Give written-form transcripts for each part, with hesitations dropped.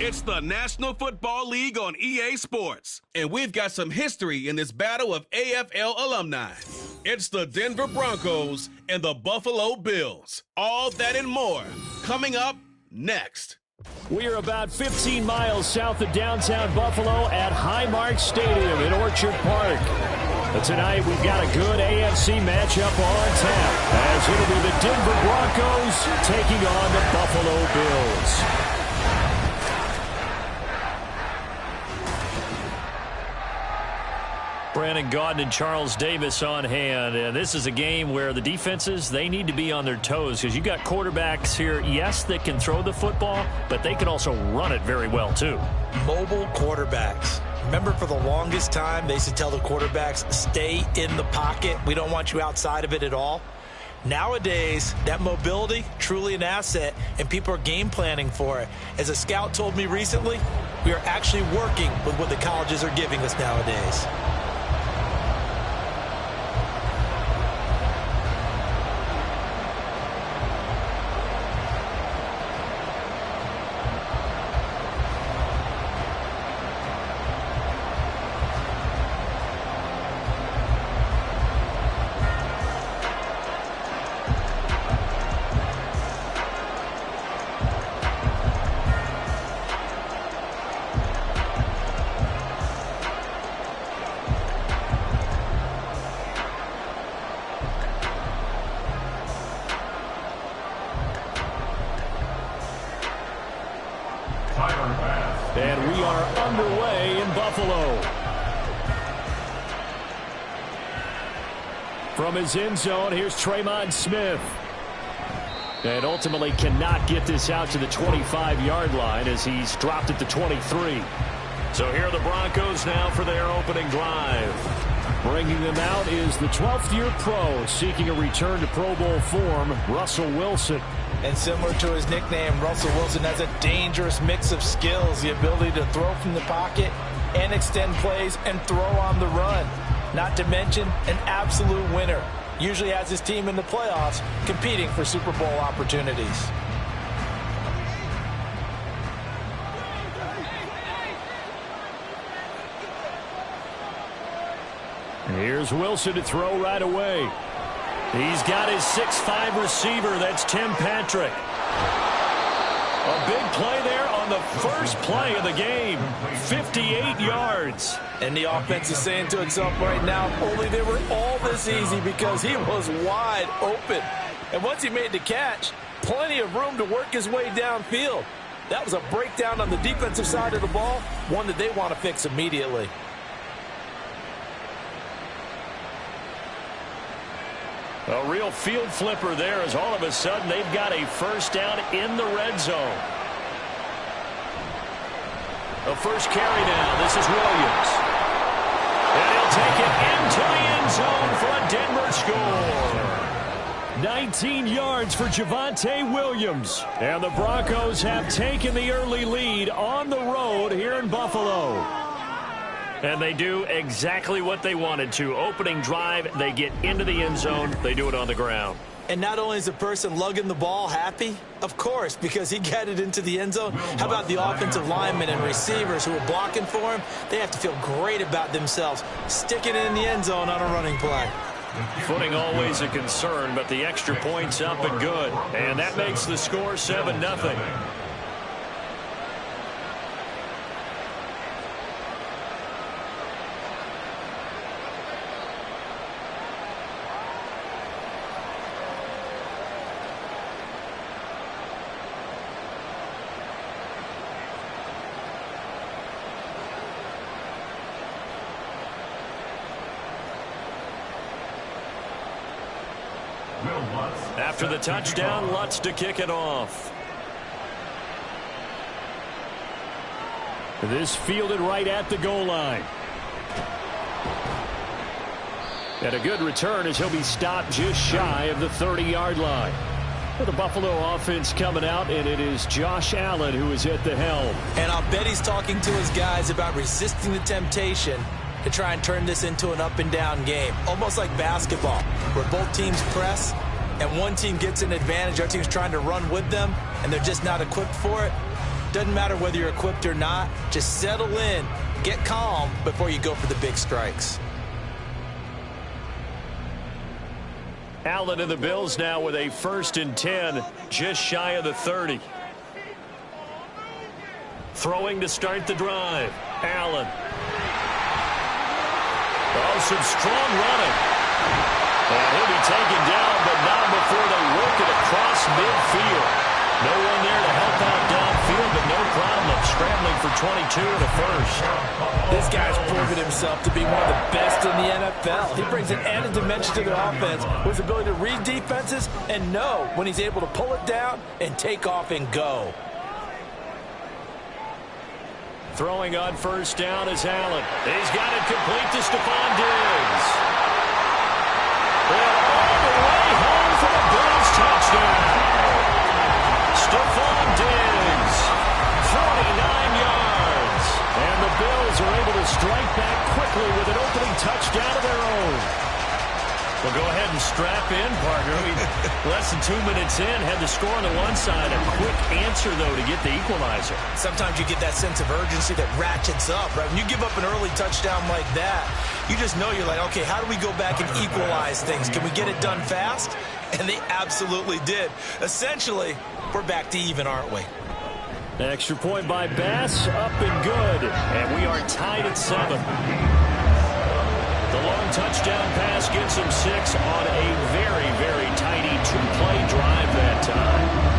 It's the National Football League on EA Sports, and we've got some history in this battle of AFL alumni. It's the Denver Broncos and the Buffalo Bills. All that and more coming up next. We are about 15 miles south of downtown Buffalo at Highmark Stadium in Orchard Park. But tonight we've got a good AFC matchup on tap, as it'll be the Denver Broncos taking on the Buffalo Bills. Brandon Gaudin and Charles Davis on hand. And this is a game where the defenses, they need to be on their toes, because you got quarterbacks here, yes, that can throw the football, but they can also run it very well too. Mobile quarterbacks. Remember, for the longest time, they used to tell the quarterbacks, stay in the pocket. We don't want you outside of it at all. Nowadays, that mobility, truly an asset, and people are game planning for it. As a scout told me recently, we are actually working with what the colleges are giving us nowadays. And we are underway in Buffalo. From his end zone, here's Tremon Smith. And ultimately cannot get this out to the 25-yard line as he's dropped at the 23. So here are the Broncos now for their opening drive. Bringing them out is the 12th-year pro seeking a return to Pro Bowl form, Russell Wilson. And similar to his nickname, Russell Wilson has a dangerous mix of skills, the ability to throw from the pocket and extend plays and throw on the run. Not to mention an absolute winner. Usually has his team in the playoffs competing for Super Bowl opportunities. Here's Wilson to throw right away. He's got his 6'5" receiver. That's Tim Patrick. A big play there on the first play of the game. 58 yards. And the offense is saying to itself right now, only they were all this easy because he was wide open. And once he made the catch, plenty of room to work his way downfield. That was a breakdown on the defensive side of the ball, one that they want to fix immediately. A real field flipper there, as all of a sudden they've got a first down in the red zone. A first carry now. This is Williams. And he'll take it into the end zone for a Denver score. 19 yards for Javonte Williams. And the Broncos have taken the early lead on the road here in Buffalo. And they do exactly what they wanted to. Opening drive, they get into the end zone. They do it on the ground. And not only is the person lugging the ball happy, of course, because he got it into the end zone. How about the offensive linemen and receivers who are blocking for him? They have to feel great about themselves, sticking it in the end zone on a running play. Footing always a concern, but the extra point's up and good. And that makes the score 7-0. After the touchdown, Lutz to kick it off. This fielded right at the goal line. And a good return as he'll be stopped just shy of the 30-yard line. For the Buffalo offense coming out, and it is Josh Allen who is at the helm. And I'll bet he's talking to his guys about resisting the temptation to try and turn this into an up-and-down game. Almost like basketball, where both teams press, and one team gets an advantage, our team's trying to run with them, and they're just not equipped for it. Doesn't matter whether you're equipped or not. Just settle in, get calm before you go for the big strikes. Allen and the Bills now with a 1st and 10, just shy of the 30. Throwing to start the drive. Allen. Oh, some strong running. And he'll be taken down, but not before they work it across midfield. No one there to help out downfield, but no problem scrambling for 22 and a first. This guy's proven himself to be one of the best in the NFL. He brings an added dimension to their offense with his ability to read defenses and know when he's able to pull it down and take off and go. Throwing on 1st down is Allen. He's got it complete to Stephon Diggs. And all the way home for the Bills touchdown. Stephon Diggs, 49 yards. And the Bills are able to strike back quickly with an opening touchdown of their own. Well, go ahead and strap in, partner. Less than 2 minutes in, had the score on the one side. A quick answer, though, to get the equalizer. Sometimes you get that sense of urgency that ratchets up, right? When you give up an early touchdown like that, you just know you're like, okay, how do we go back and equalize things? Can we get it done fast? And they absolutely did. Essentially, we're back to even, aren't we? Extra point by Bass, up and good. And we are tied at 7. The long touchdown pass gets him 6 on a very, very tidy 2-play drive that time.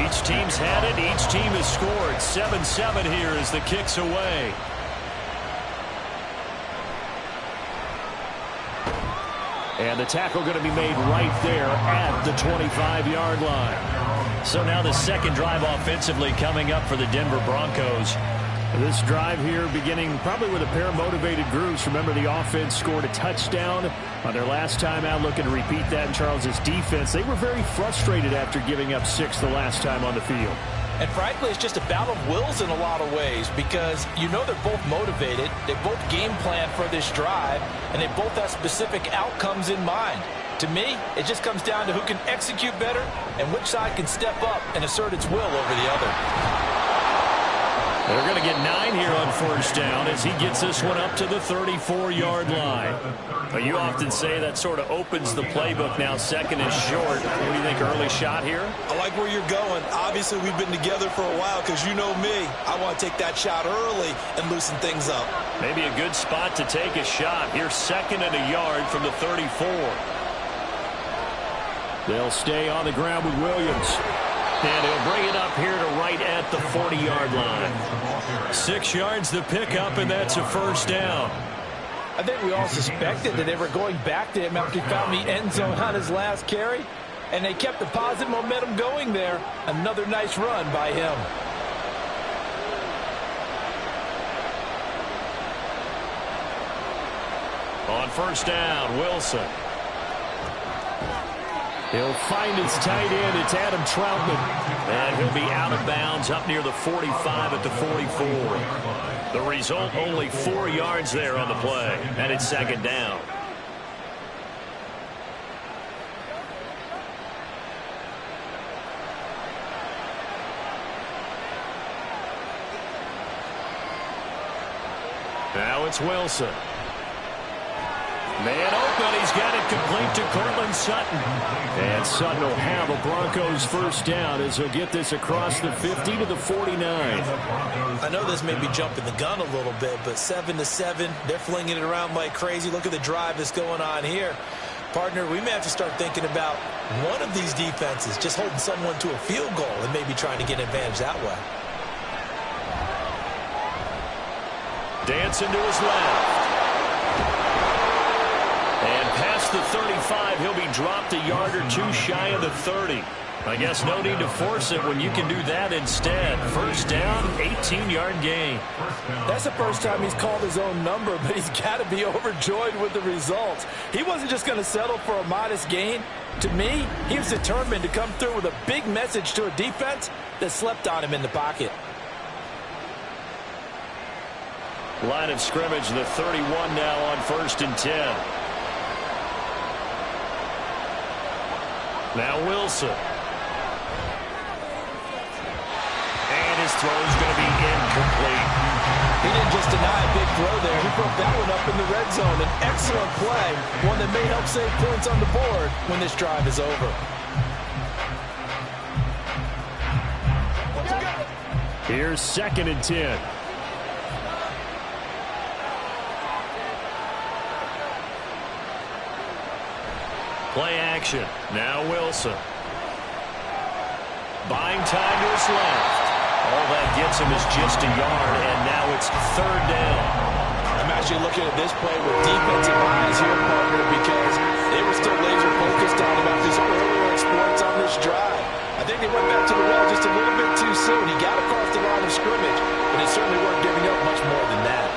Each team's had it. Each team has scored. 7-7 here as the kick's away. And the tackle going to be made right there at the 25-yard line. So now the second drive offensively coming up for the Denver Broncos. This drive here beginning probably with a pair of motivated groups. Remember, the offense scored a touchdown on their last time out. Looking to repeat that in Charles's defense. They were very frustrated after giving up 6 the last time on the field. And frankly, it's just a battle of wills in a lot of ways because you know they're both motivated. They both game plan for this drive, and they both have specific outcomes in mind. To me, it just comes down to who can execute better and which side can step up and assert its will over the other. They're going to get 9 here on 1st down as he gets this one up to the 34-yard line. But you often say that sort of opens the playbook now. 2nd is short. What do you think, early shot here? I like where you're going. Obviously, we've been together for a while because you know me. I want to take that shot early and loosen things up. Maybe a good spot to take a shot. Here's 2nd and a yard from the 34. They'll stay on the ground with Williams. And he'll bring it up here to right at the 40-yard line. 6 yards the pickup, and that's a 1st down. I think we all suspected that they were going back to him after he found the end zone on his last carry. And they kept the positive momentum going there. Another nice run by him. On 1st down, Wilson. He'll find his tight end. It's Adam Troutman. And he'll be out of bounds up near the 45 at the 44. The result, only 4 yards there on the play. And it's 2nd down. Now it's Wilson. Man open, he's got it complete to Cortland Sutton. And Sutton will have a Broncos 1st down as he'll get this across the 50 to the 49. I know this may be jumping the gun a little bit, but 7-7, they're flinging it around like crazy. Look at the drive that's going on here. Partner, we may have to start thinking about one of these defenses just holding someone to a field goal and maybe trying to get an advantage that way. Dancing to his left. And past the 35, he'll be dropped a yard or two shy of the 30. I guess no need to force it when you can do that instead. First down, 18-yard gain. That's the first time he's called his own number, but he's got to be overjoyed with the results. He wasn't just going to settle for a modest gain. To me, he was determined to come through with a big message to a defense that slept on him in the pocket. Line of scrimmage, the 31 now on 1st and 10. Now Wilson. And his throw is going to be incomplete. He didn't just deny a big throw there. He broke that one up in the red zone. An excellent play, one that may help save points on the board when this drive is over. Here's 2nd and 10. Play action. Now Wilson. Buying time to his left. All that gets him is just a yard, and now it's 3rd down. I'm actually looking at this play with defensive eyes here, partner, because they were still laser focused on about his earlier exploits on this drive. I think they went back to the well just a little bit too soon. He got across the line of scrimmage, but he certainly weren't giving up much more than that.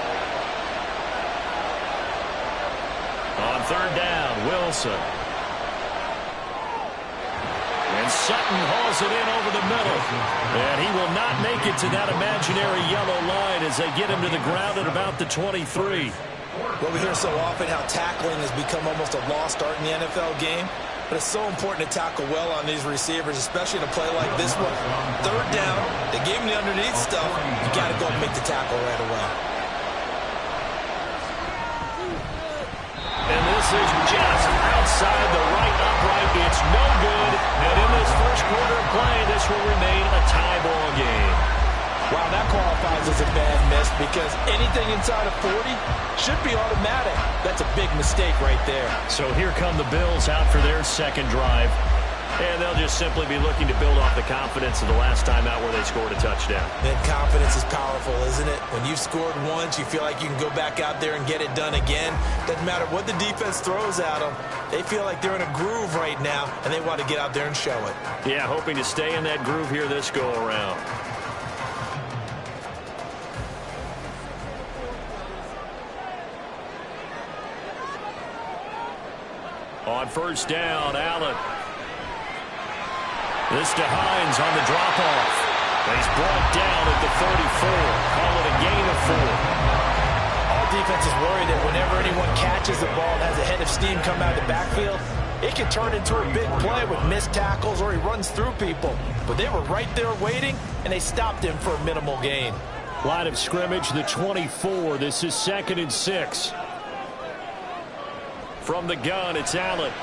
On 3rd down, Wilson. And Sutton hauls it in over the middle. And he will not make it to that imaginary yellow line as they get him to the ground at about the 23. Well, we hear so often how tackling has become almost a lost art in the NFL game. But it's so important to tackle well on these receivers, especially in a play like this one. 3rd down, they gave him the underneath stuff. You got to go and make the tackle right away. And this is just outside the right upright. It's no good. And in this first quarter of play, this will remain a tie ball game. Wow, that qualifies as a bad miss because anything inside of 40 should be automatic. That's a big mistake right there. So here come the Bills out for their 2nd drive. And they'll just simply be looking to build off the confidence of the last time out where they scored a touchdown. Then confidence is powerful, isn't it? When you've scored once, you feel like you can go back out there and get it done again. Doesn't matter what the defense throws at them. They feel like they're in a groove right now, and they want to get out there and show it. Yeah, hoping to stay in that groove here this go-around. On 1st down, Allen. This to Hines on the drop-off. He's brought down at the 34. Call it a gain of 4. All defenses worry that whenever anyone catches the ball and has a head of steam come out of the backfield, it can turn into a big play with missed tackles or he runs through people. But they were right there waiting, and they stopped him for a minimal gain. Line of scrimmage, the 24. This is 2nd and 6. From the gun, it's Allen.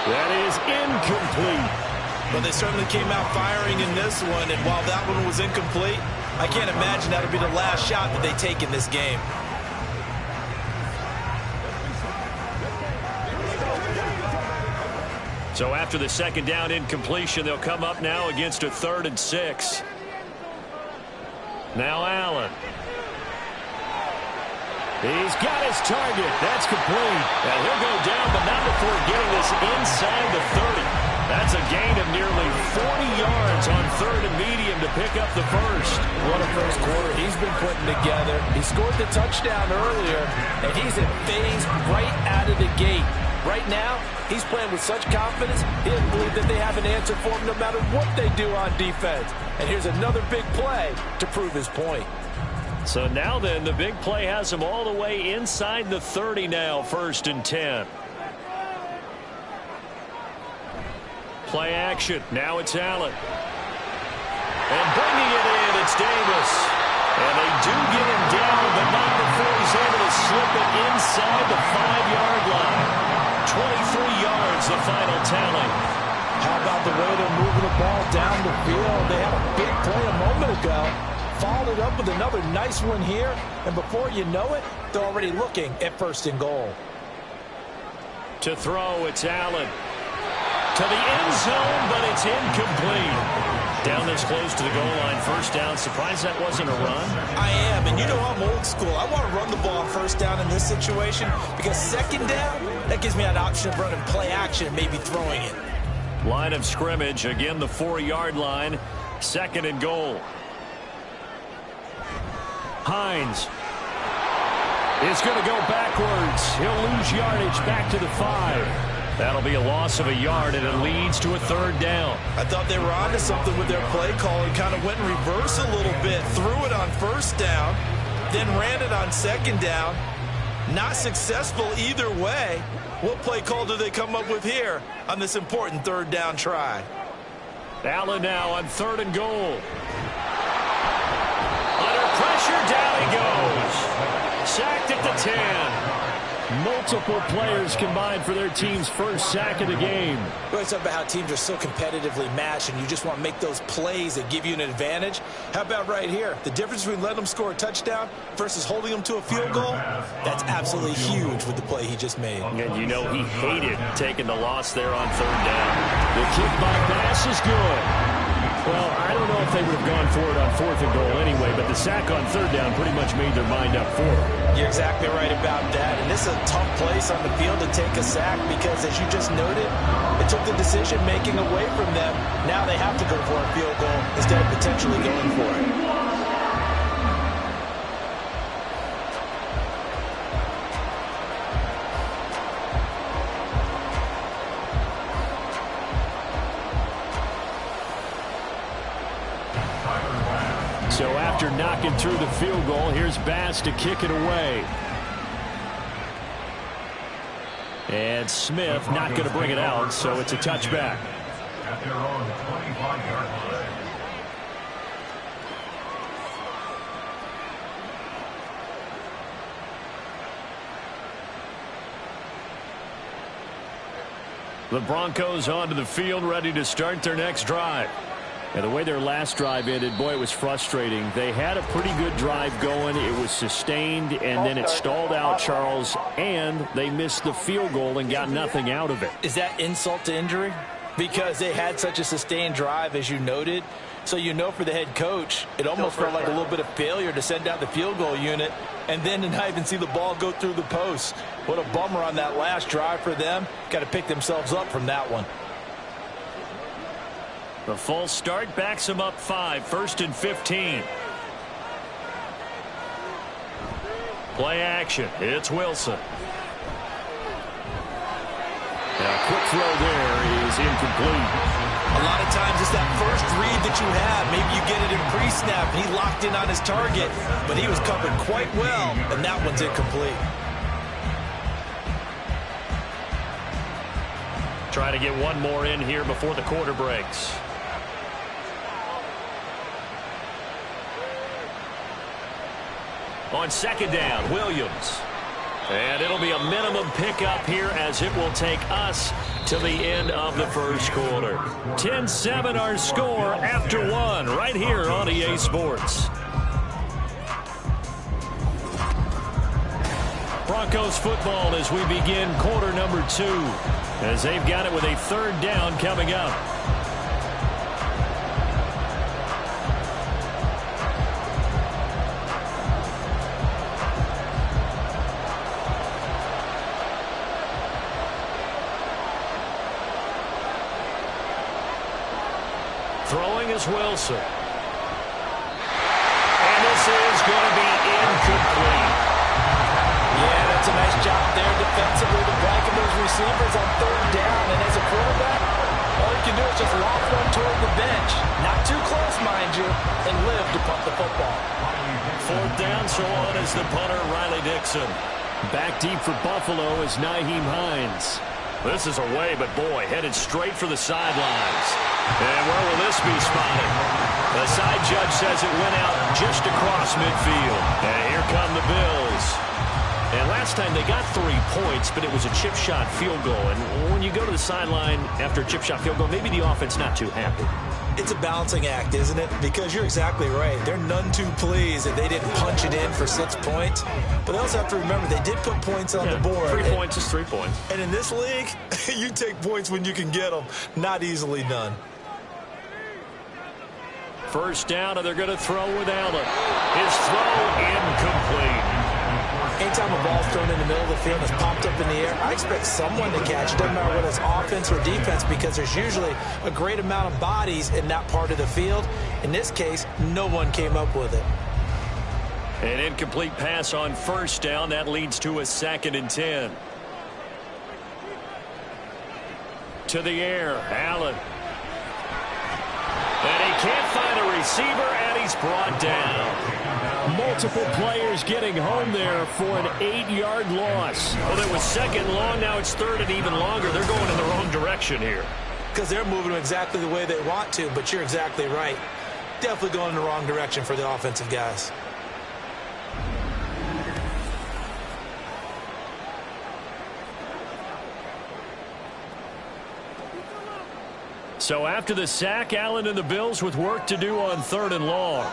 That is incomplete. But they certainly came out firing in this one, and while that one was incomplete, I can't imagine that'll be the last shot that they take in this game. So after the 2nd down incompletion, they'll come up now against a 3rd and 6. Now Allen. He's got his target. That's complete. And he'll go down, but not before getting this inside the 30. That's a gain of nearly 40 yards on 3rd and medium to pick up the first. What a first quarter he's been putting together. He scored the touchdown earlier, and he's in phase right out of the gate. Right now, he's playing with such confidence, he doesn't believe that they have an answer for him no matter what they do on defense. And here's another big play to prove his point. So now then, the big play has him all the way inside the 30 now, 1st and 10. Play action. Now it's Allen. And bringing it in, it's Davis. And they do get him down, but not before he's able to slip it inside the 5-yard line. 23 yards, the final tally. How about the way they're moving the ball down the field? They had a big play a moment ago. Followed up with another nice one here, and before you know it, they're already looking at 1st and goal. To throw, it's Allen. To the end zone, but it's incomplete. Down this close to the goal line, first down. Surprised that wasn't a run? I am, and you know I'm old school. I want to run the ball on first down in this situation because second down, that gives me an option of running play action and maybe throwing it. Line of scrimmage, again the 4-yard line, 2nd and goal. Hines is going to go backwards. He'll lose yardage back to the 5. That'll be a loss of a yard, and it leads to a 3rd down. I thought they were onto something with their play call and kind of went in reverse a little bit. Threw it on first down, then ran it on 2nd down. Not successful either way. What play call do they come up with here on this important 3rd down try? Allen now on 3rd and goal. Under pressure, down he goes. Sacked at the 10. Multiple players combined for their team's first sack of the game. We always talk about how teams are so competitively matched and you just want to make those plays that give you an advantage. How about right here? The difference between letting them score a touchdown versus holding them to a field goal, that's absolutely huge with the play he just made. And you know he hated taking the loss there on 3rd down. The kick by Bass is good. Well, I don't know if they would have gone for it on 4th and goal anyway, but the sack on 3rd down pretty much made their mind up for it. You're exactly right about that. And this is a tough place on the field to take a sack because, as you just noted, it took the decision-making away from them. Now they have to go for a field goal instead of potentially going for it. So after knocking through the field goal, here's Bass to kick it away. And Smith not going to bring it out, so it's a touchback. At their own 25-yard line. The Broncos onto the field, ready to start their next drive. And the way their last drive ended, boy, it was frustrating. They had a pretty good drive going. It was sustained, and then it stalled out, Charles, and they missed the field goal and got nothing out of it. Is that insult to injury? Because they had such a sustained drive, as you noted. So you know for the head coach, it almost felt like a little bit of failure to send out the field goal unit and then to not even see the ball go through the post. What a bummer on that last drive for them. Got to pick themselves up from that one. The false start backs them up 5, 1st and 15. Play action. It's Wilson. And a quick throw there is incomplete. A lot of times it's that first read that you have. Maybe you get it in pre-snap and he locked in on his target, but he was covered quite well, and that one's incomplete. Try to get one more in here before the quarter breaks. On 2nd down, Williams. And it'll be a minimum pickup here as it will take us to the end of the first quarter. 10-7 our score after 1 right here on EA Sports. Broncos football as we begin quarter number 2 as they've got it with a 3rd down coming up. Throwing is Wilson. And this is going to be incomplete. Yeah, that's a nice job there defensively to blanket those receivers on 3rd down. And as a quarterback, all you can do is just loft one toward the bench. Not too close, mind you, and live to punt the football. 4th down, so on is the punter, Riley Dixon. Back deep for Buffalo is Nyheim Hines. This is away, but boy, headed straight for the sidelines. And where will this be spotted? The side judge says it went out just across midfield. And here come the Bills. And last time they got 3 points, but it was a chip shot field goal. And when you go to the sideline after a chip shot field goal, maybe the offense not too happy. It's a balancing act, isn't it? Because you're exactly right. They're none too pleased that they didn't punch it in for 6 points. But they also have to remember they did put points on the board. 3 points is 3 points. And in this league, you take points when you can get them. Not easily done. First down, and they're going to throw with Allen. His throw incomplete. Anytime a ball's thrown in the middle of the field and it's popped up in the air, I expect someone to catch. It doesn't matter whether it's offense or defense, because there's usually a great amount of bodies in that part of the field. In this case, no one came up with it. An incomplete pass on first down. That leads to a 2nd and 10. To the air, Allen. And he can't find a receiver, and he's brought down. Multiple players getting home there for an 8-yard loss. Well, it was 2nd long. Now it's 3rd and even longer. They're going in the wrong direction here. Because they're moving exactly the way they want to, but you're exactly right. Definitely going in the wrong direction for the offensive guys. So after the sack, Allen and the Bills with work to do on 3rd and long.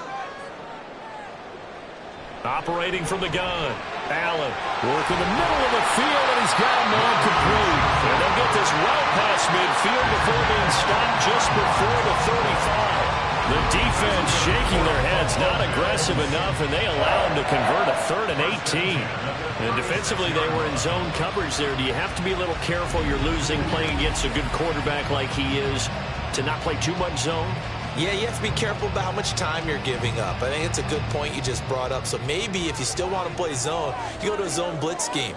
Operating from the gun. Allen working the middle of the field, and he's got him on complete. And they'll get this well past midfield before being stopped just before the 35. The defense shaking their heads, not aggressive enough, and they allow him to convert a 3rd and 18. And defensively, they were in zone coverage there. Do you have to be a little careful? You're losing playing against a good quarterback like he is to not play too much zone? Yeah, you have to be careful about how much time you're giving up. I think it's a good point you just brought up. So maybe if you still want to play zone, you go to a zone blitz scheme.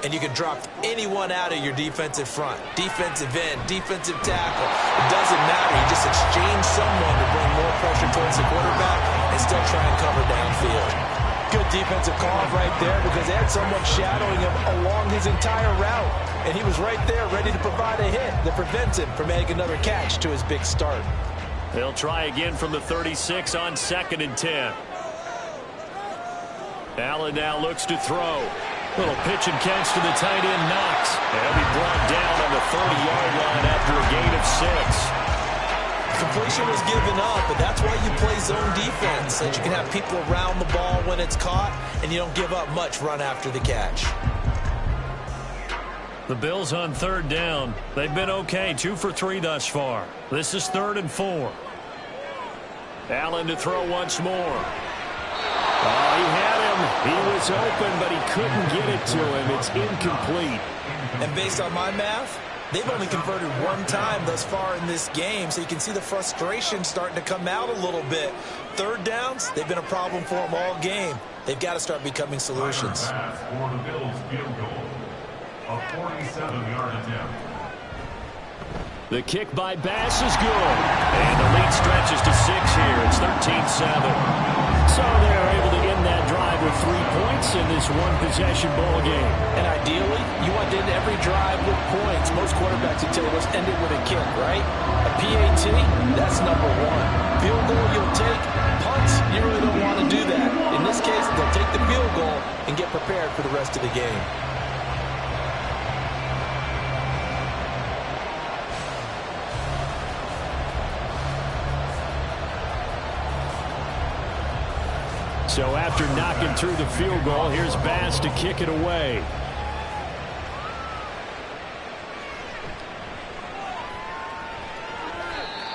And you can drop anyone out of your defensive front. Defensive end, defensive tackle. It doesn't matter. You just exchange someone to bring more pressure towards the quarterback and still try and cover downfield. Good defensive call right there, because they had someone shadowing him along his entire route. And he was right there ready to provide a hit that prevents him from making another catch to his big start. They'll try again from the 36 on 2nd and 10. Allen now looks to throw. Little pitch and catch to the tight end, Knox. And he'll be brought down on the 30-yard line after a gain of 6. Completion was given up, but that's why you play zone defense, so that you can have people around the ball when it's caught, and you don't give up much run after the catch. The Bills on 3rd down. They've been okay, 2 for 3 thus far. This is 3rd and 4. Allen to throw once more. Oh, he had him. He was open, but he couldn't get it to him. It's incomplete. And based on my math, they've only converted 1 time thus far in this game, so you can see the frustration starting to come out a little bit. 3rd downs, they've been a problem for them all game. They've got to start becoming solutions. For the Bills field goal, a 47-yard attempt. The kick by Bass is good. And the lead stretches to 6 here. It's 13-7. So they're able to end that drive with 3 points in this one-possession ball game. And ideally, you want to end every drive with points. Most quarterbacks would tell you, let's end it with a kick, right? A PAT, that's number 1. Field goal you'll take. Punts, you really don't want to do that. In this case, they'll take the field goal and get prepared for the rest of the game. So after knocking through the field goal, here's Bass to kick it away.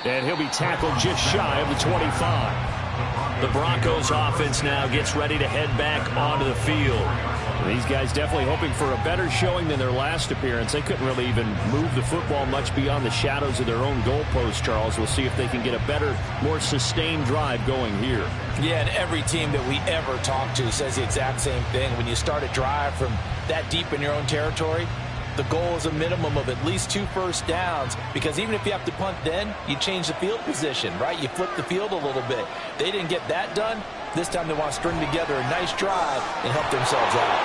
And he'll be tackled just shy of the 25. The Broncos offense now gets ready to head back onto the field. These guys definitely hoping for a better showing than their last appearance. They couldn't really even move the football much beyond the shadows of their own goalpost, Charles. We'll see if they can get a better, more sustained drive going here. Yeah, and every team that we ever talk to says the exact same thing. When you start a drive from that deep in your own territory, the goal is a minimum of at least 2 first downs, because even if you have to punt then, you change the field position, right? You flip the field a little bit. They didn't get that done. This time they want to string together a nice drive and help themselves out.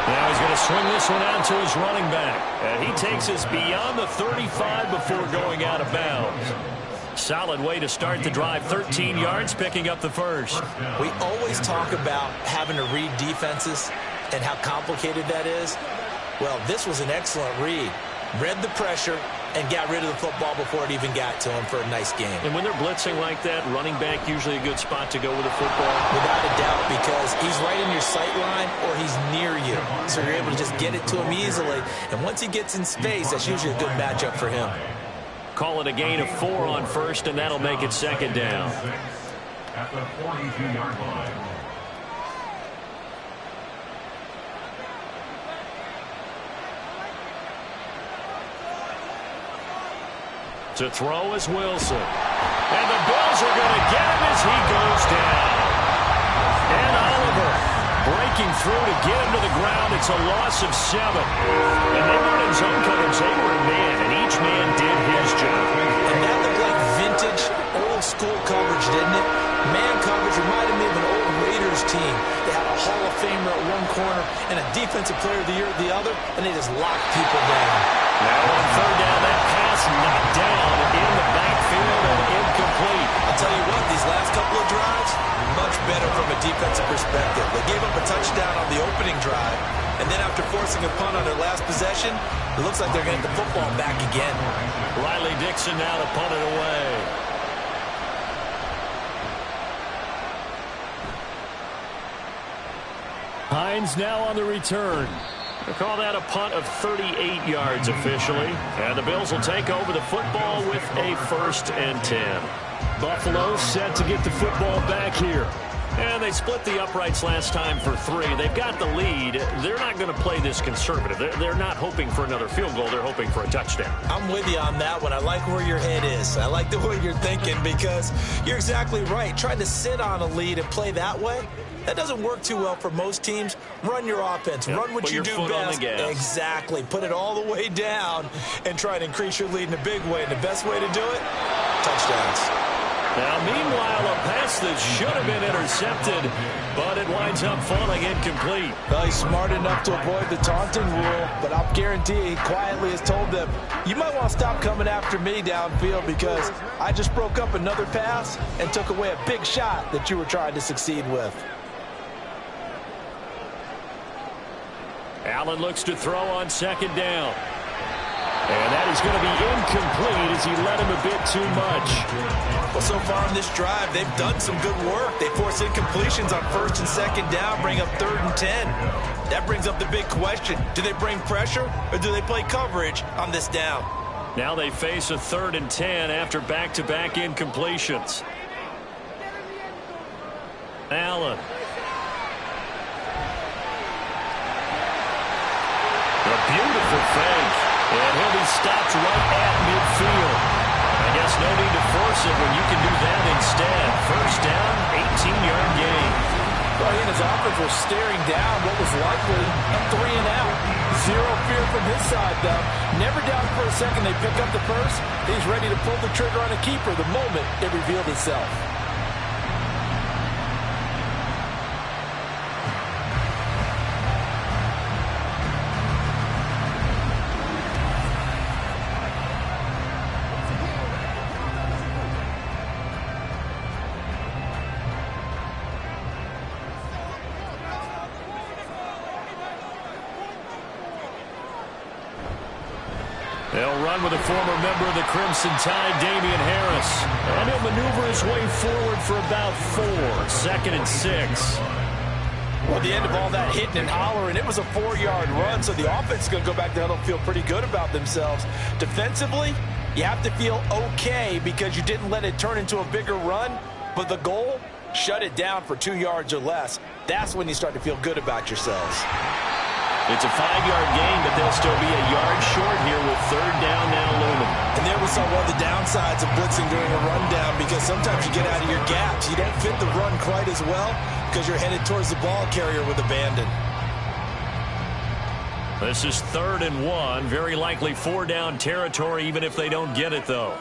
Now he's going to swing this one out to his running back. And he takes us beyond the 35 before going out of bounds. Solid way to start the drive. 13 yards, picking up the first. We always talk about having to read defenses and how complicated that is. Well, this was an excellent read. Read the pressure and got rid of the football before it even got to him for a nice game. And when they're blitzing like that, running back usually a good spot to go with the football. Without a doubt, because he's right in your sight line or he's near you. So you're able to just get it to him easily. And once he gets in space, that's usually a good matchup for him. Call it a gain of 4 on first, and that'll make it 2nd down. at the 42-yard line. To throw is Wilson. And the Bills are going to get him as he goes down. And Oliver breaking through to get him to the ground. It's a loss of 7. And they weren't in zone coverage. They were in man, and each man did his job. And that looked like vintage, old-school coverage, didn't it? Man coverage reminded me of an old Raiders team. They had a Hall of Famer at one corner and a Defensive Player of the Year at the other, and they just locked people down. Now on third down, that pass knocked down in the backfield and incomplete. I'll tell you what, these last couple of drives, much better from a defensive perspective. They gave up a touchdown on the opening drive, and then after forcing a punt on their last possession, it looks like they're going to get the football back again. Riley Dixon now to punt it away. Hines now on the return. They call that a punt of 38 yards officially. And the Bills will take over the football with a 1st and 10. Buffalo set to get the football back here. And they split the uprights last time for 3. They've got the lead. They're not going to play this conservative. They're not hoping for another field goal. They're hoping for a touchdown. I'm with you on that one. I like where your head is. I like the way you're thinking because you're exactly right. Trying to sit on a lead and play that way, that doesn't work too well for most teams. Run your offense. Run what you do best. Exactly. Put it all the way down and try to increase your lead in a big way. And the best way to do it, touchdowns. Now, meanwhile, a pass that should have been intercepted, but it winds up falling incomplete. Well, he's smart enough to avoid the taunting rule, but I'll guarantee he quietly has told them, you might want to stop coming after me downfield because I just broke up another pass and took away a big shot that you were trying to succeed with. Allen looks to throw on 2nd down. And that is going to be incomplete as he led him a bit too much. Well, so far in this drive, they've done some good work. They force incompletions on 1st and 2nd down, bring up 3rd and 10. That brings up the big question. Do they bring pressure or do they play coverage on this down? Now they face a 3rd and 10 after back-to-back incompletions. Allen. A beautiful fake. And he'll be stopped right at midfield. I guess no need to force it when you can do that instead. 1st down, 18-yard gain. Well, he and his offense were staring down what was likely a 3 and out. Zero fear from his side, though. Never down for a second. They pick up the first. He's ready to pull the trigger on a keeper the moment it revealed itself. They'll run with a former member of the Crimson Tide, Damian Harris. And he'll maneuver his way forward for about 4. 2nd and 6. Well, at the end of all that hitting and hollering, it was a 4-yard run, so the offense is going to go back there and feel pretty good about themselves. Defensively, you have to feel okay because you didn't let it turn into a bigger run, but the goal, shut it down for 2 yards or less. That's when you start to feel good about yourselves. It's a 5-yard gain, but they'll still be a yard short here with 3rd down now looming. And there we saw one of the downsides of blitzing during a rundown because sometimes you get out of your gaps. You don't fit the run quite as well because you're headed towards the ball carrier with abandon. This is 3rd and 1. Very likely 4-down territory even if they don't get it, though.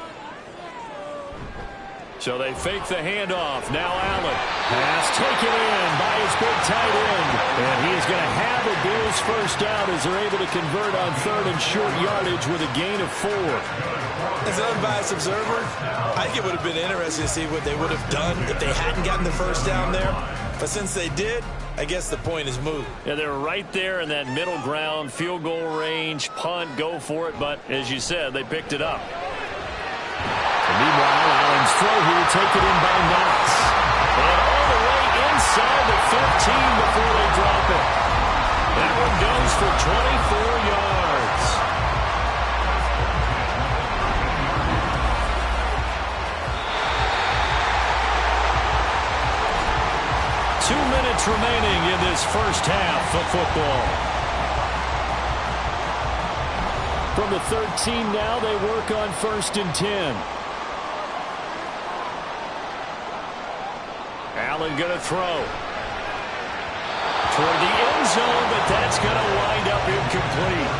So they fake the handoff. Now Allen. Pass taken in by his big tight end. And he is going to have a Bills 1st down as they're able to convert on 3rd and short yardage with a gain of 4. As an unbiased observer, I think it would have been interesting to see what they would have done if they hadn't gotten the 1st down there. But since they did, I guess the point is moot. Yeah, they're right there in that middle ground, field goal range, punt, go for it. But as you said, they picked it up. And meanwhile, Allen's throw here taken in by Knox. And all the way inside the 15 before they drop it. That one goes for 24 yards. minutes remaining in this first half of football. From the 13 now, they work on 1st and 10. Allen going to throw. Toward the end zone, but that's going to wind up incomplete.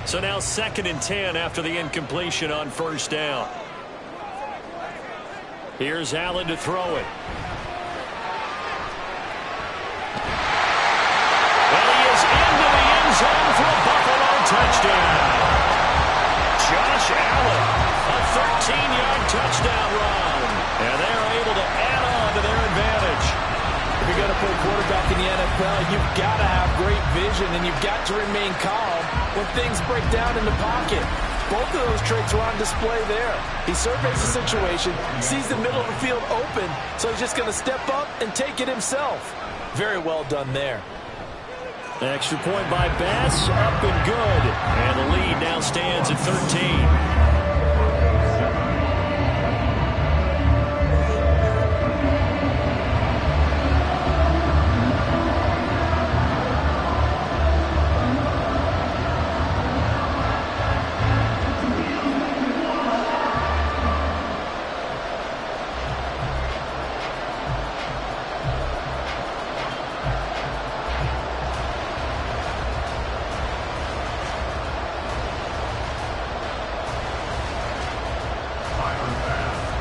So now 2nd and 10 after the incompletion on 1st down. Here's Allen to throw it. And he is into the end zone for a Buffalo touchdown. Josh Allen, a 13-yard touchdown run. And they're able to add on to their advantage. If you're going to play quarterback in the NFL, you've got to have great vision, and you've got to remain calm when things break down in the pocket. Both of those traits were on display there. He surveys the situation, sees the middle of the field open, so he's just going to step up and take it himself. Very well done there. Extra point by Bass, up and good. And the lead now stands at 13.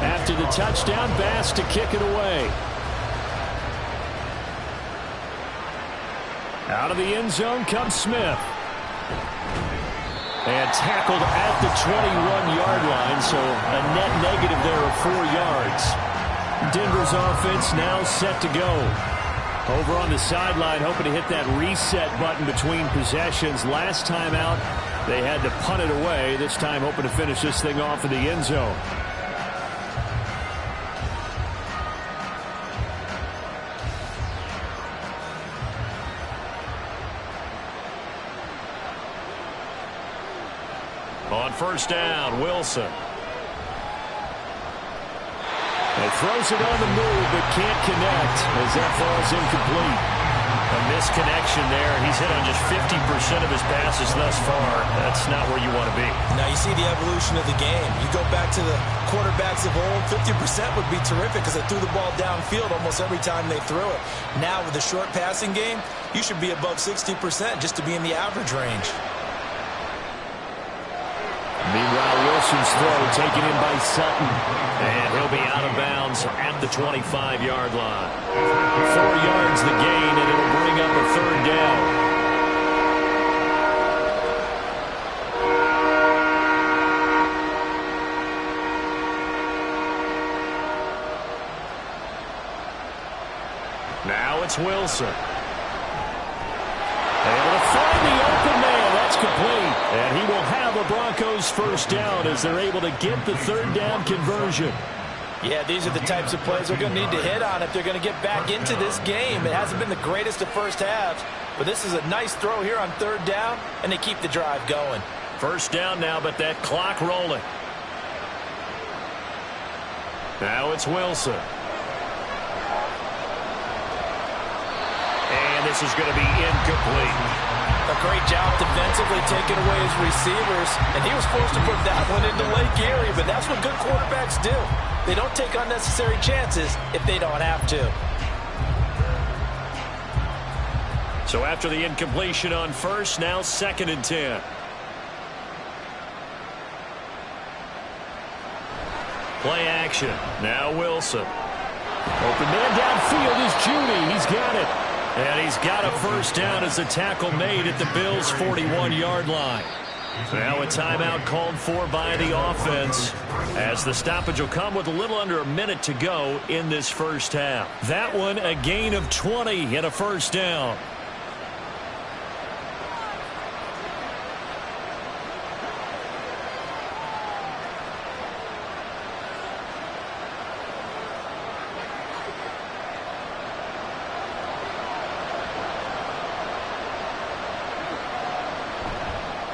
After the touchdown, Bass to kick it away. Out of the end zone comes Smith. And tackled at the 21-yard line, so a net negative there of 4 yards. Denver's offense now set to go. Over on the sideline, hoping to hit that reset button between possessions. Last time out, they had to punt it away. This time, hoping to finish this thing off in the end zone. On 1st down, Wilson. And throws it on the move, but can't connect as that falls incomplete. A misconnection there. He's hit on just 50% of his passes thus far. That's not where you want to be. Now you see the evolution of the game. You go back to the quarterbacks of old, 50% would be terrific because they threw the ball downfield almost every time they threw it. Now with the short passing game, you should be above 60% just to be in the average range. Meanwhile, Wilson's throw taken in by Sutton. And he'll be out of bounds at the 25-yard line. 4 yards the gain, and it'll bring up a 3rd down. Now it's Wilson. Able to find the open man. That's complete. And he will have a Broncos 1st down as they're able to get the 3rd down conversion. Yeah, these are the types of plays they're going to need to hit on if they're going to get back into this game. It hasn't been the greatest of first halves, but this is a nice throw here on 3rd down, and they keep the drive going. 1st down now, but that clock rolling. Now it's Wilson. And this is going to be incomplete. A great job defensively taking away his receivers, and he was forced to put that one into Lake Erie, but that's what good quarterbacks do. They don't take unnecessary chances if they don't have to. So after the incompletion on 1st, now 2nd and 10. Play action. Now Wilson. Open man downfield is Judy. He's got it. And he's got a 1st down as the tackle made at the Bills' 41-yard line. Now a timeout called for by the offense as the stoppage will come with a little under a minute to go in this 1st half. That one a gain of 20 and a 1st down.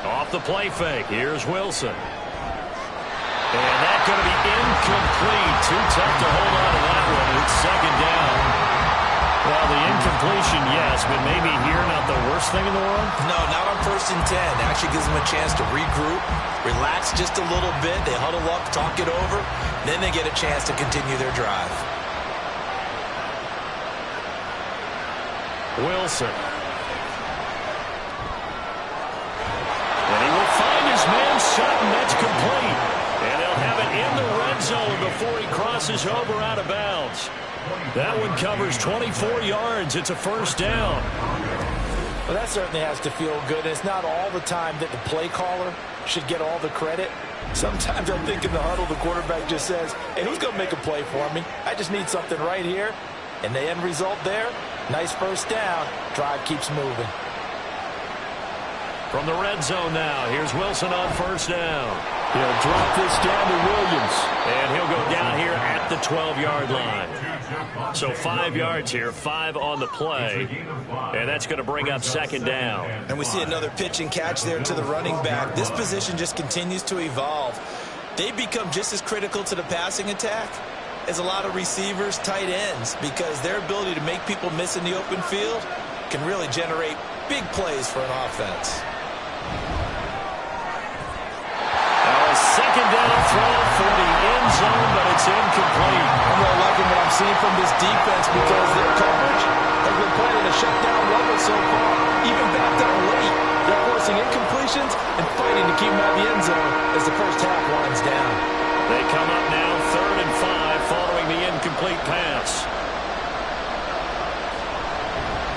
Off the play fake, here's Wilson. And that's going to be incomplete. Too tough to hold on to that one. It's second down. Well, the incompletion, yes, but maybe here not the worst thing in the world? No, not on 1st and 10. Actually gives them a chance to regroup, relax just a little bit. They huddle up, talk it over. Then they get a chance to continue their drive. Wilson. And he will find his man Sutton. That's complete. And they'll have it in the red zone before he crosses over out of bounds. That one covers 24 yards. It's a first down. Well, that certainly has to feel good. It's not all the time that the play caller should get all the credit. Sometimes I think in the huddle, the quarterback just says, hey, who's going to make a play for me? I just need something right here. And the end result there, nice first down. Drive keeps moving. From the red zone now, here's Wilson on first down. He'll drop this down to Williams. And he'll go down here at the 12-yard line. So 5 yards here, 5 on the play. And that's going to bring up second down. And we see another pitch and catch there to the running back. This position just continues to evolve. They become just as critical to the passing attack as a lot of receivers, tight ends, because their ability to make people miss in the open field can really generate big plays for an offense. Second down throw for the end zone, but it's incomplete. I'm really liking what I'm seeing from this defense because their coverage has been playing at a shutdown level so far. Even backed out late, they're forcing incompletions and fighting to keep them out of the end zone as the first half winds down. They come up now 3rd and 5 following the incomplete pass.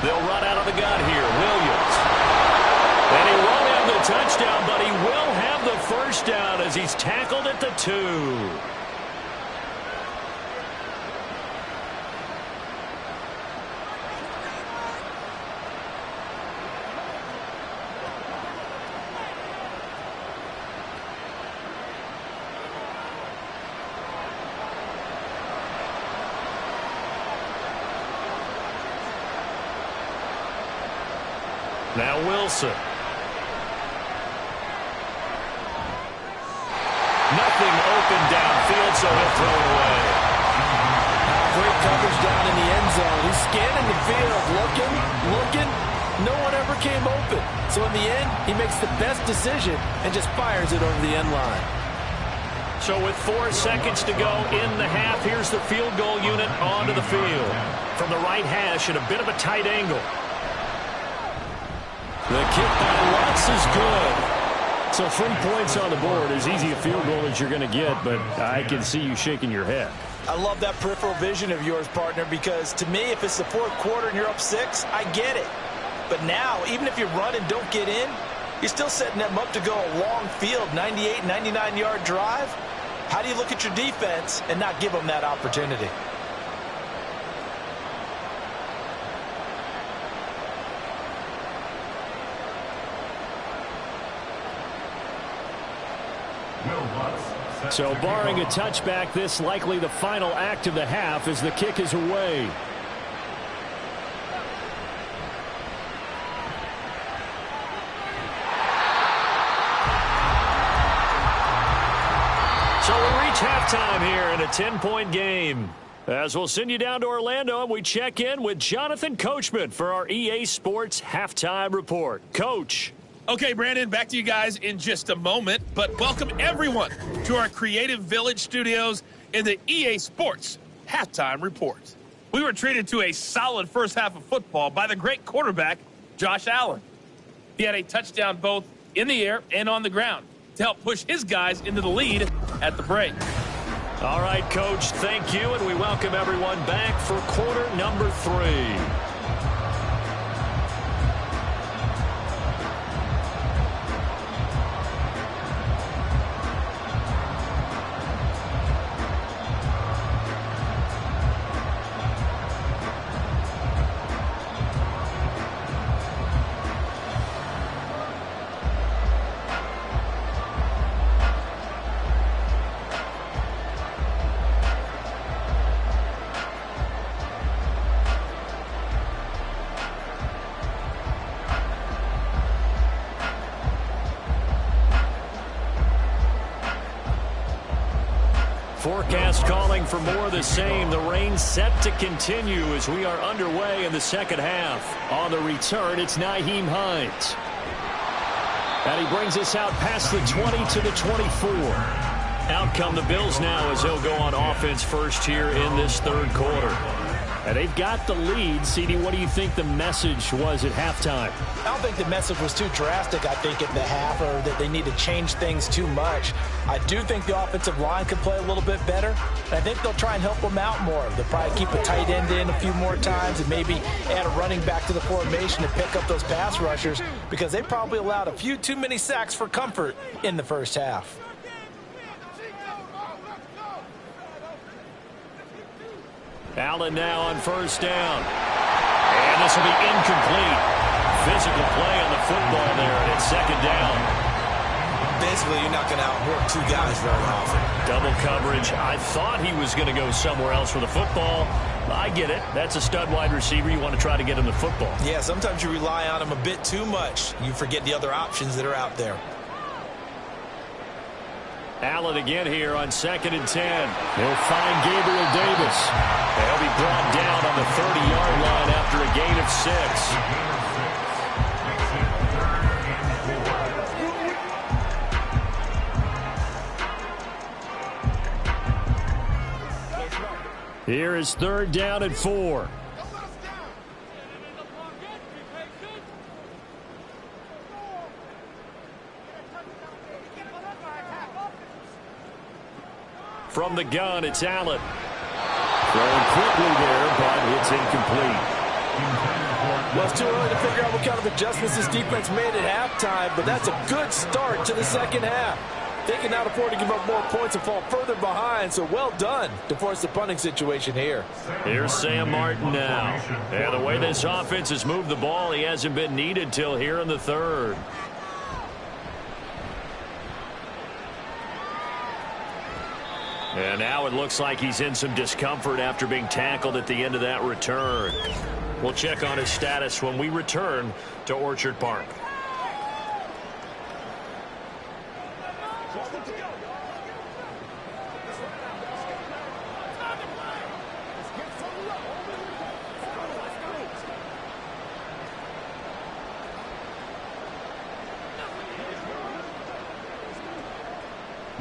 They'll run out of the gun here. Williams. And he won't have the touchdown, but he will have the first down as he's tackled at the 2. Now Wilson. Nothing open downfield, so he'll throw it away. Great coverage down in the end zone. He's scanning the field, looking. No one ever came open. So in the end, he makes the best decision and just fires it over the end line. So with 4 seconds to go in the half, here's the field goal unit onto the field. From the right hash at a bit of a tight angle. The kick by Lutz is good. So 3 points on the board, as easy a field goal as you're going to get, but I can see you shaking your head. I love that peripheral vision of yours, partner, because to me, if it's the 4th quarter and you're up 6, I get it. But now, even if you run and don't get in, you're still setting them up to go a long field, 98, 99-yard drive. How do you look at your defense and not give them that opportunity? So barring a touchback, this likely the final act of the half as the kick is away. So we reach halftime here in a 10-point game. As we'll send you down to Orlando, and we check in with Jonathan Coachman for our EA Sports Halftime Report. Coach. Okay, Brandon, back to you guys in just a moment, but welcome everyone to our Creative Village studios in the EA Sports Halftime Report. We were treated to a solid first half of football by the great quarterback, Josh Allen. He had a touchdown both in the air and on the ground to help push his guys into the lead at the break. All right, Coach, thank you, and we welcome everyone back for quarter number 3. Forecast calling for more of the same. The rain set to continue as we are underway in the second half. On the return, it's Nyheim Hines. And he brings us out past the 20 to the 24. Out come the Bills now as they'll go on offense first here in this third quarter. And they've got the lead. CD, what do you think the message was at halftime? I don't think the message was too drastic, I think, at the half, or that they need to change things too much. I do think the offensive line could play a little bit better, and I think they'll try and help them out more. They'll probably keep a tight end in a few more times and maybe add a running back to the formation to pick up those pass rushers, because they probably allowed a few too many sacks for comfort in the first half. Allen now on first down. And this will be incomplete. Physical play on the football there, and it's second down. Basically, you're not going to outwork two guys very often. Double coverage. I thought he was going to go somewhere else for the football. I get it. That's a stud wide receiver. You want to try to get him the football. Yeah, sometimes you rely on him a bit too much. You forget the other options that are out there. Allen again here on 2nd and 10. He'll find Gabriel Davis. They'll be brought down on the 30-yard line after a gain of 6. Here is 3rd down and 4. From the gun, it's Allen. Throwing quickly there, but it's incomplete. Well, it's too early to figure out what kind of adjustments this defense made at halftime, but that's a good start to the second half. They can now afford to give up more points and fall further behind, so well done to force the punting situation here. Here's Sam Martin now. And the way this offense has moved the ball, he hasn't been needed till here in the third. And now it looks like he's in some discomfort after being tackled at the end of that return. We'll check on his status when we return to Orchard Park.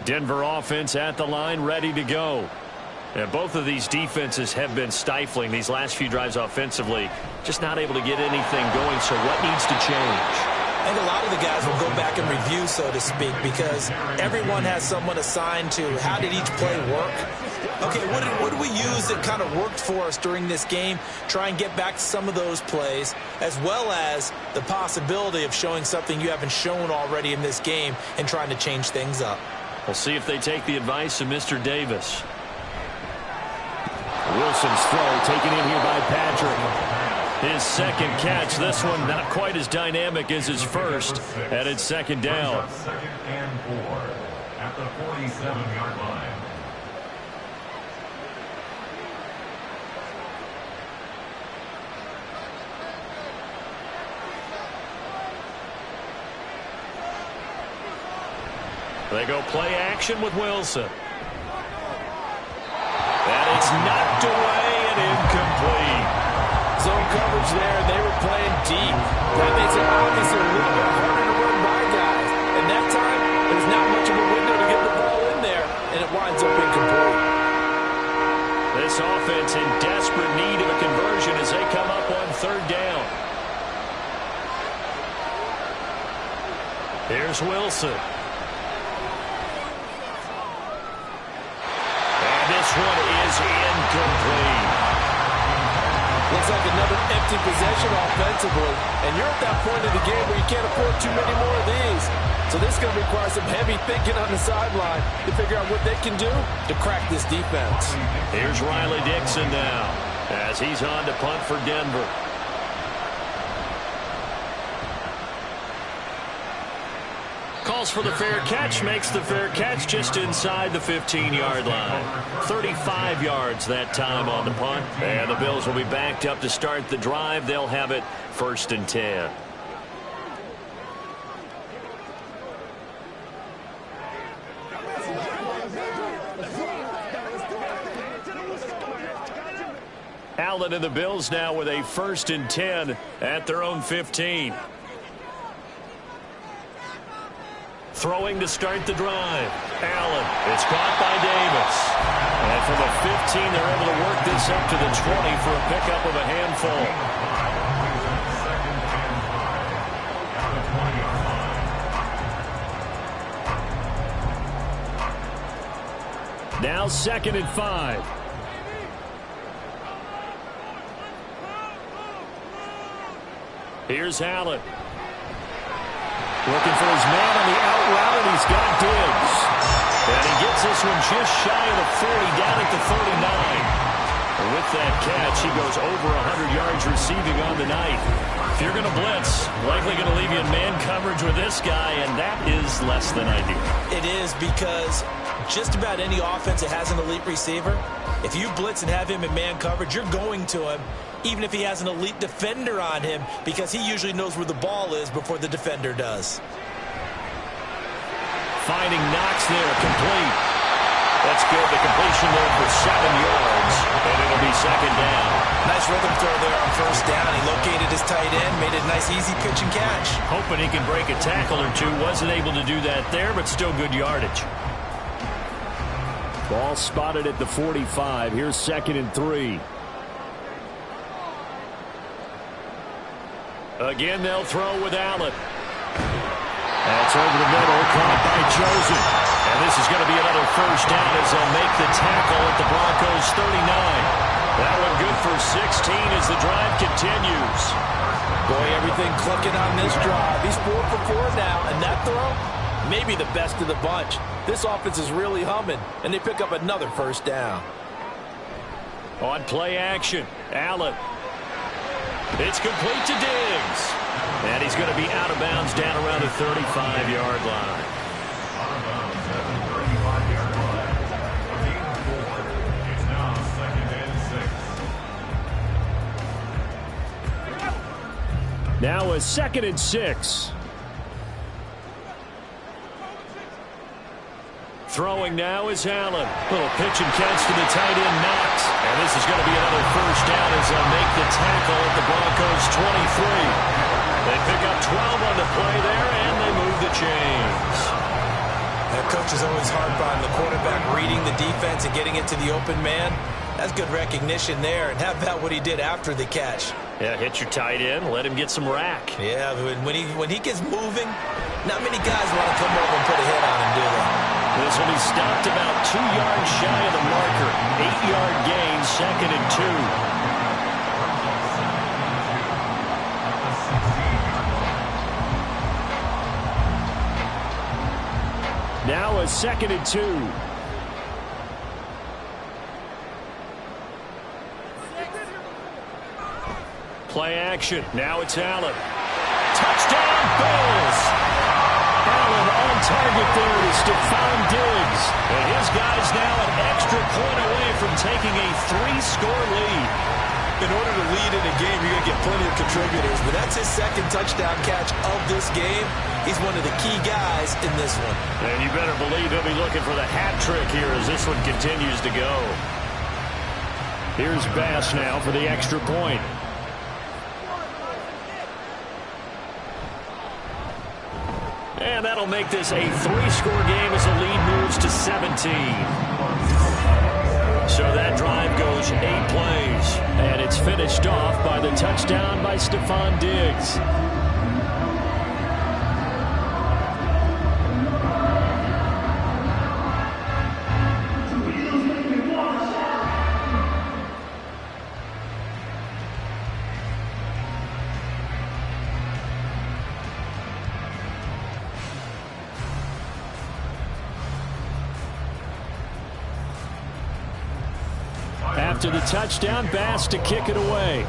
Denver offense at the line, ready to go. And both of these defenses have been stifling these last few drives offensively. Just not able to get anything going, so what needs to change? I think a lot of the guys will go back and review, so to speak, because everyone has someone assigned to how did each play work. Okay, what did we use that kind of worked for us during this game? Try and get back to some of those plays, as well as the possibility of showing something you haven't shown already in this game and trying to change things up. We'll see if they take the advice of Mr. Davis. Wilson's throw taken in here by Patrick. His second catch. This one not quite as dynamic as his first. And it's second down. 2nd and 4 at the 47-yard line. They go play action with Wilson. And it's knocked away and incomplete. Zone coverage there, and they were playing deep. That makes it obviously a little bit harder to run by guys. And that time, there's not much of a window to get the ball in there, and it winds up incomplete. This offense in desperate need of a conversion as they come up on 3rd down. Here's Wilson. This one is incomplete. Looks like another empty possession offensively. And you're at that point of the game where you can't afford too many more of these. So this is going to require some heavy thinking on the sideline to figure out what they can do to crack this defense. Here's Riley Dixon now as he's on to punt for Denver. Calls for the fair catch, makes the fair catch just inside the 15-yard line. 35 yards that time on the punt. And the Bills will be backed up to start the drive. They'll have it 1st and 10. Allen and the Bills now with a 1st and 10 at their own 15. Throwing to start the drive. Allen. It's caught by Davis. And from the 15, they're able to work this up to the 20 for a pickup of a handful. Now 2nd and 5. Here's Allen. Looking for his man on the out route, and he's got Diggs. And he gets this one just shy of the 40, down at the 39. And with that catch, he goes over 100 yards receiving on the night. If you're going to blitz, likely going to leave you in man coverage with this guy, and that is less than ideal. It is, because just about any offense that has an elite receiver, if you blitz and have him in man coverage, you're going to him, even if he has an elite defender on him, because he usually knows where the ball is before the defender does. Finding Knox there, complete. That's good. The completion there for 7 yards, and it'll be 2nd down. Nice rhythm throw there on 1st down. He located his tight end, made it a nice, easy pitch and catch. Hoping he can break a tackle or two. Wasn't able to do that there, but still good yardage. Ball spotted at the 45. Here's 2nd and 3. Again, they'll throw with Allen. That's over the middle, caught by Joseph. And this is going to be another 1st down as they'll make the tackle at the Broncos 39. That one good for 16 as the drive continues. Boy, everything clicking on this drive. He's 4 for 4 now, and that throw, maybe the best of the bunch. This offense is really humming, and they pick up another 1st down. On play action, Allen. It's complete to Diggs. And he's going to be out of bounds down around the 35-yard line. Out of bounds at the 35-yard line. Gain of 4. It's now 2nd and 6. Now a 2nd and 6. Throwing now is Allen. Little pitch and catch to the tight end, Knox. And this is going to be another 1st down as they'll make the tackle at the Broncos 23. They pick up 12 on the play there, and they move the chains. That coach is always hard on the quarterback reading the defense and getting it to the open man. That's good recognition there. And how about what he did after the catch? Yeah, hit your tight end, let him get some rack. Yeah, when he gets moving, not many guys want to come over and put a hit on him, do they? This will be stopped about 2 yards shy of the marker. 8-yard gain, 2nd and 2. Now a 2nd and 2. Play action. Now it's Allen. Touchdown, Bills! Allen on target there is Stephon Diggs. And his guy's now an extra point away from taking a 3-score lead. In order to lead in a game, you're going to get plenty of contributors, but that's his 2nd touchdown catch of this game. He's one of the key guys in this one. And you better believe he'll be looking for the hat trick here as this one continues to go. Here's Bass now for the extra point. And that'll make this a 3-score game as the lead moves to 17. So that drive goes 8 plays. And it's finished off by the touchdown by Stephon Diggs. After the touchdown, Bass to kick it away.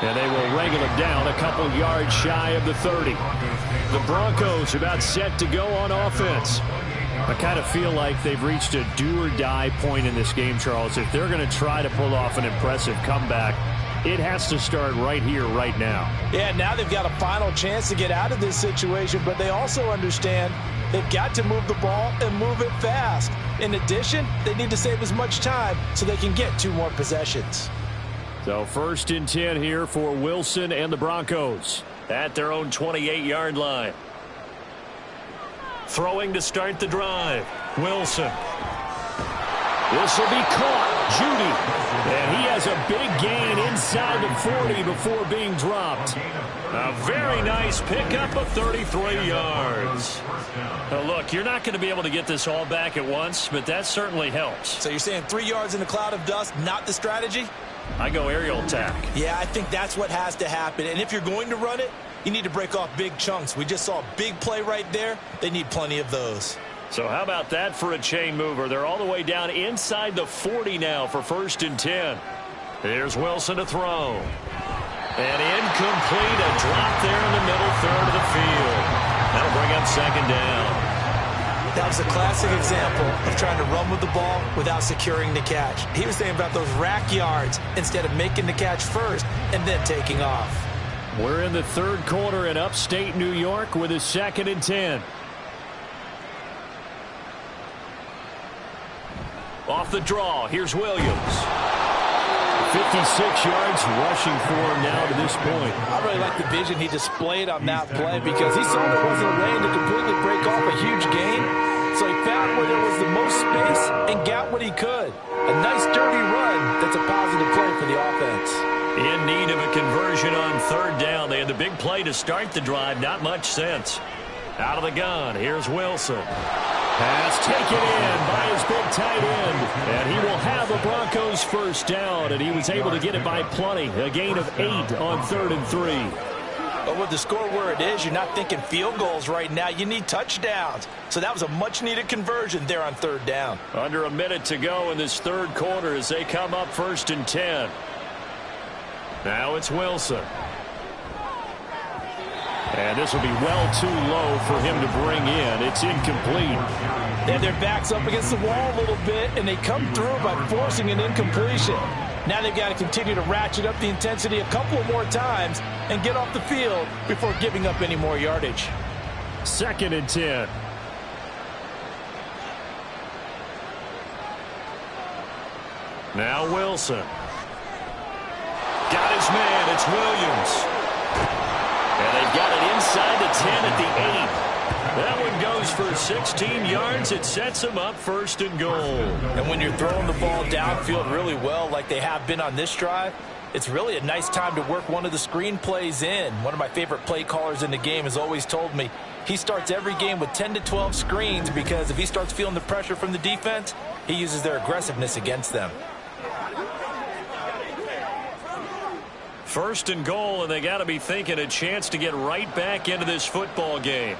And they will wrangle it down a couple yards shy of the 30. The Broncos about set to go on offense. I kind of feel like they've reached a do-or-die point in this game, Charles. If they're going to try to pull off an impressive comeback, it has to start right here, right now. Yeah, now they've got a final chance to get out of this situation, but they also understand They've got to move the ball and move it fast. In addition, they need to save as much time so they can get 2 more possessions. So 1st and 10 here for Wilson and the Broncos at their own 28-yard line. Throwing to start the drive. Wilson. This will be caught. Judy. And he has a big gain inside the 40 before being dropped. A very nice pickup of 33 yards. Now look, you're not going to be able to get this all back at once, but that certainly helps. So you're saying 3 yards in a cloud of dust, not the strategy? I go aerial attack. Yeah, I think that's what has to happen. And if you're going to run it, you need to break off big chunks. We just saw a big play right there. They need plenty of those. So how about that for a chain mover? They're all the way down inside the 40 now for 1st and 10. Here's Wilson to throw. And incomplete, a drop there in the middle third of the field. That'll bring up 2nd down. That was a classic example of trying to run with the ball without securing the catch. He was thinking about those rack yards instead of making the catch first and then taking off. We're in the 3rd quarter in upstate New York with a 2nd and 10. Off the draw, here's Williams. 56 yards rushing for him now to this point. I really like the vision he displayed on that play because he saw there wasn't a lane to completely break off a huge gain. So he found where there was the most space and got what he could. A nice dirty run that's a positive play for the offense. In need of a conversion on 3rd down. They had the big play to start the drive. Not much sense. Out of the gun, here's Wilson. Pass taken in by his big tight end. And he will have the Broncos 1st down. And he was able to get it by plenty. A gain of 8 on 3rd and 3. But with the score where it is, you're not thinking field goals right now. You need touchdowns. So that was a much-needed conversion there on 3rd down. Under a minute to go in this 3rd quarter as they come up 1st and 10. Now it's Wilson. And this will be well too low for him to bring in. It's incomplete. They have their backs up against the wall a little bit, and they come through by forcing an incompletion. Now they've got to continue to ratchet up the intensity a couple of more times and get off the field before giving up any more yardage. 2nd and 10. Now Wilson. Got his man. It's Williams. And they've got it inside the 10 at the 8. That one goes for 16 yards. It sets them up 1st and goal. And when you're throwing the ball downfield really well like they have been on this drive, it's really a nice time to work one of the screen plays in. One of my favorite play callers in the game has always told me he starts every game with 10 to 12 screens because if he starts feeling the pressure from the defense, he uses their aggressiveness against them. 1st and goal, and they got to be thinking a chance to get right back into this football game.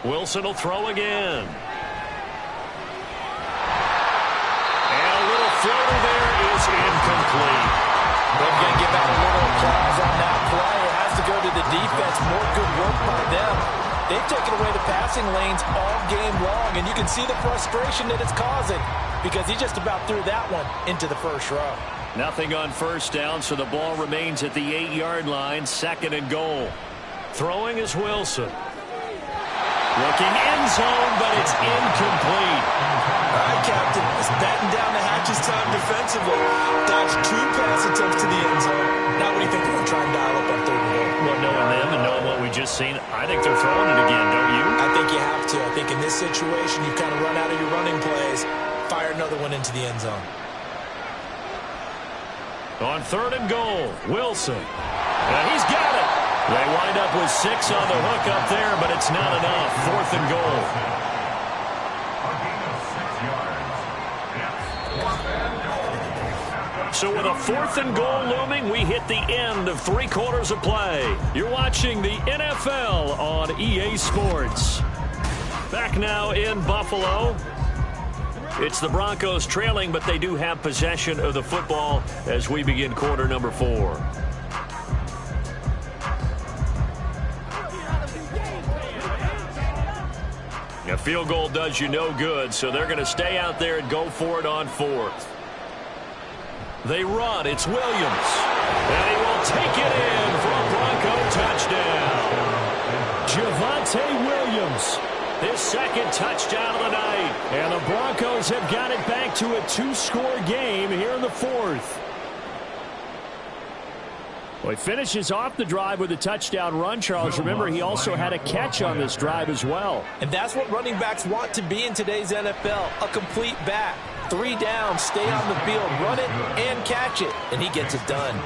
Wilson will throw again. And a little floater there is incomplete. They're going to give out a little applause on that play. It has to go to the defense. More good work by them. They've taken away the passing lanes all game long, and you can see the frustration that it's causing because he just about threw that one into the 1st row. Nothing on 1st down, so the ball remains at the 8-yard line, 2nd and goal. Throwing is Wilson. Looking end zone, but it's incomplete. All right, Captain. It's batten down the hatches time defensively. Dodge 2 pass attempts to the end zone. Now what do you think they're going to try and dial up on 3rd and goal? Well, knowing them and knowing what we just seen, I think they're throwing it again, don't you? I think you have to. I think in this situation, you kind of run out of your running plays, fire another one into the end zone. On 3rd and goal, Wilson. And he's got it. They wind up with 6 on the hook up there, but it's not enough. 4th and goal. So with a 4th and goal looming, we hit the end of 3 quarters of play. You're watching the NFL on EA Sports. Back now in Buffalo. It's the Broncos trailing, but they do have possession of the football as we begin quarter number 4. A field goal does you no good, so they're going to stay out there and go for it on 4th. They run. It's Williams. And he will take it in for a Bronco touchdown. Javonte Williams. His second touchdown of the night. And the Broncos have got it back to a 2-score game here in the fourth. Well, he finishes off the drive with a touchdown run, Charles. Remember, he also had a catch on this drive as well. And that's what running backs want to be in today's NFL, a complete back. 3 down, stay on the field, run it, and catch it. And he gets it done.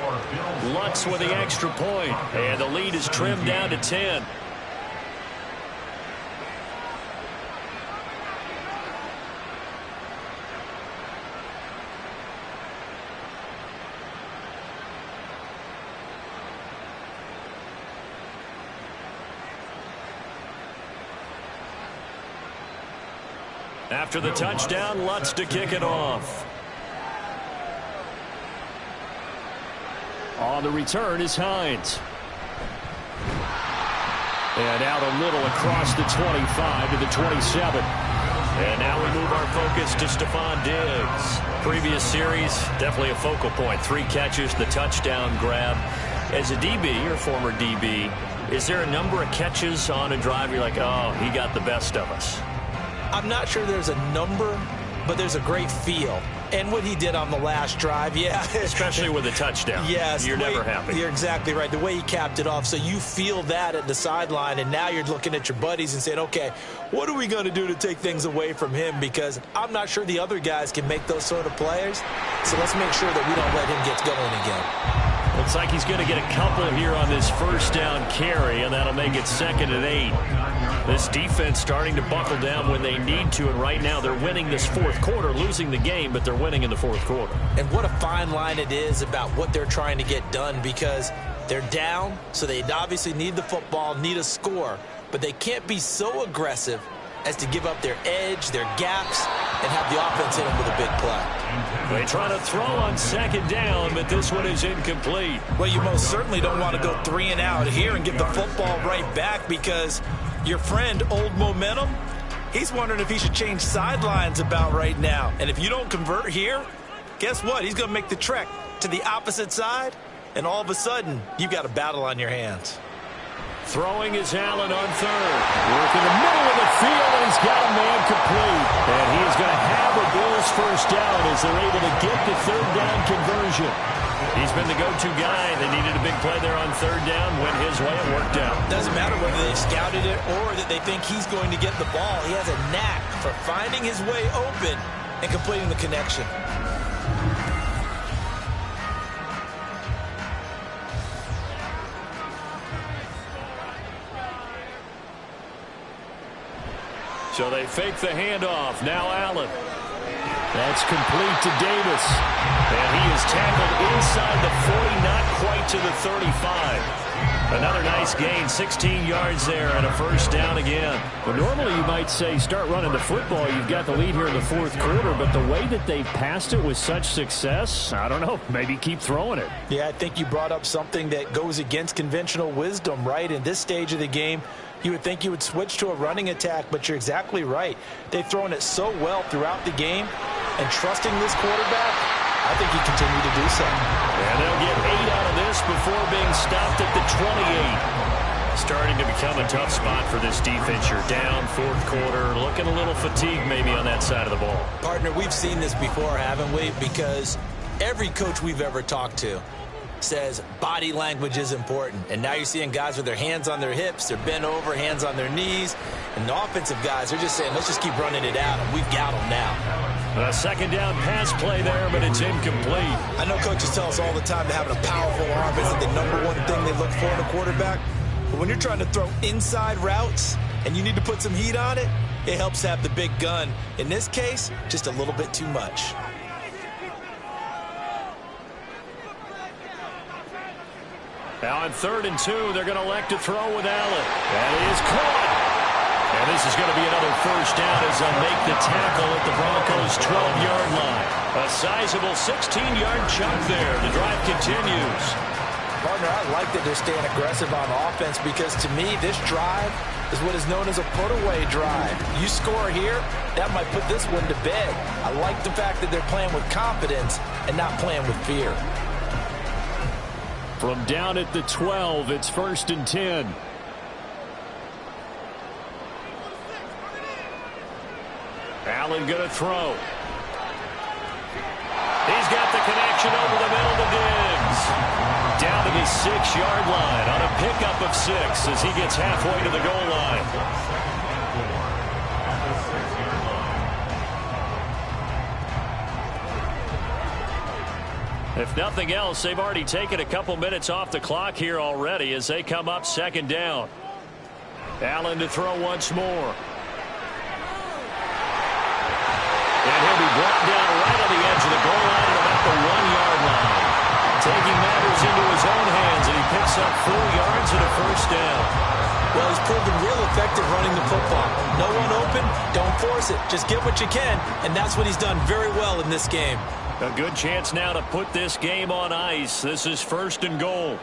Lutz with the extra point. And the lead is trimmed down to 10. After the touchdown, Lutz to kick it off. On the return is Hines. And out a little across the 25 to the 27. And now we move our focus to Stephon Diggs. Previous series, definitely a focal point. 3 catches, the touchdown grab. As a DB, or former DB, is there a number of catches on a drive you're like, oh, he got the best of us? I'm not sure there's a number, but there's a great feel. And what he did on the last drive, yeah. Especially with a touchdown. Yes. You're never happy. You're exactly right. The way he capped it off. So you feel that at the sideline, and now you're looking at your buddies and saying, okay, what are we going to do to take things away from him? Because I'm not sure the other guys can make those sort of players. So let's make sure that we don't let him get going again. Looks like he's going to get a couple here on this first down carry, and that'll make it 2nd and 8. This defense starting to buckle down when they need to, and right now they're winning this fourth quarter, losing the game, but they're winning in the fourth quarter. And what a fine line it is about what they're trying to get done, because they're down, so they obviously need the football, need a score, but they can't be so aggressive as to give up their edge, their gaps, and have the offense hit them with a big play. They try to throw on 2nd down, but this one is incomplete. Well, you most certainly don't want to go 3 and out here and get the football right back, because your friend, Old Momentum, he's wondering if he should change sidelines about right now. And if you don't convert here, guess what? He's going to make the trek to the opposite side, and all of a sudden, you've got a battle on your hands. Throwing is Allen on 3rd. Work in the middle of the field, and he's got a man complete. And he is going to have a Bills first down as they're able to get the 3rd down conversion. He's been the go-to guy. They needed a big play there on 3rd down. Went his way and worked out. Doesn't matter whether they scouted it or that they think he's going to get the ball. He has a knack for finding his way open and completing the connection. So they fake the handoff. Now Allen. That's complete to Davis. And he is tackled inside the 40, not quite to the 35. Another nice gain, 16 yards there, and a first down again. Well, normally you might say start running the football. You've got the lead here in the fourth quarter, but the way that they've passed it with such success, I don't know, maybe keep throwing it. Yeah, I think you brought up something that goes against conventional wisdom, right? In this stage of the game, you would think you would switch to a running attack, but you're exactly right. They've thrown it so well throughout the game, and trusting this quarterback, I think he continued to do so. And they'll get 8 out of this before being stopped at the 28. Starting to become a tough spot for this defense. You're down fourth quarter, looking a little fatigued maybe on that side of the ball. Partner, we've seen this before, haven't we? Because every coach we've ever talked to says body language is important. And now you're seeing guys with their hands on their hips, they're bent over, hands on their knees. And the offensive guys are just saying, let's just keep running it out, and we've got them now. A second down pass play there, but it's incomplete. I know coaches tell us all the time that having a powerful arm isn't the #1 thing they look for in a quarterback. But when you're trying to throw inside routes and you need to put some heat on it, it helps have the big gun. In this case, just a little bit too much. Now on 3rd and 2, they're going to elect to throw with Allen. That is caught. And this is going to be another first down as they'll make the tackle at the Broncos' 12-yard line. A sizable 16-yard chunk there. The drive continues. Partner, I like that they're staying aggressive on offense, because to me, this drive is what is known as a put-away drive. You score here, that might put this one to bed. I like the fact that they're playing with confidence and not playing with fear. From down at the 12, it's 1st and 10. Allen going to throw. He's got the connection over the middle to Diggs. Down to the 6-yard line on a pickup of 6 as he gets halfway to the goal line. If nothing else, they've already taken a couple minutes off the clock here already as they come up 2nd down. Allen to throw once more. And he'll be brought down right on the edge of the goal line at about the 1-yard line. Taking matters into his own hands, and he picks up 4 yards and a first down. Well, he's proven real effective running the football. No one open, don't force it. Just get what you can, and that's what he's done very well in this game. A good chance now to put this game on ice. This is 1st and goal.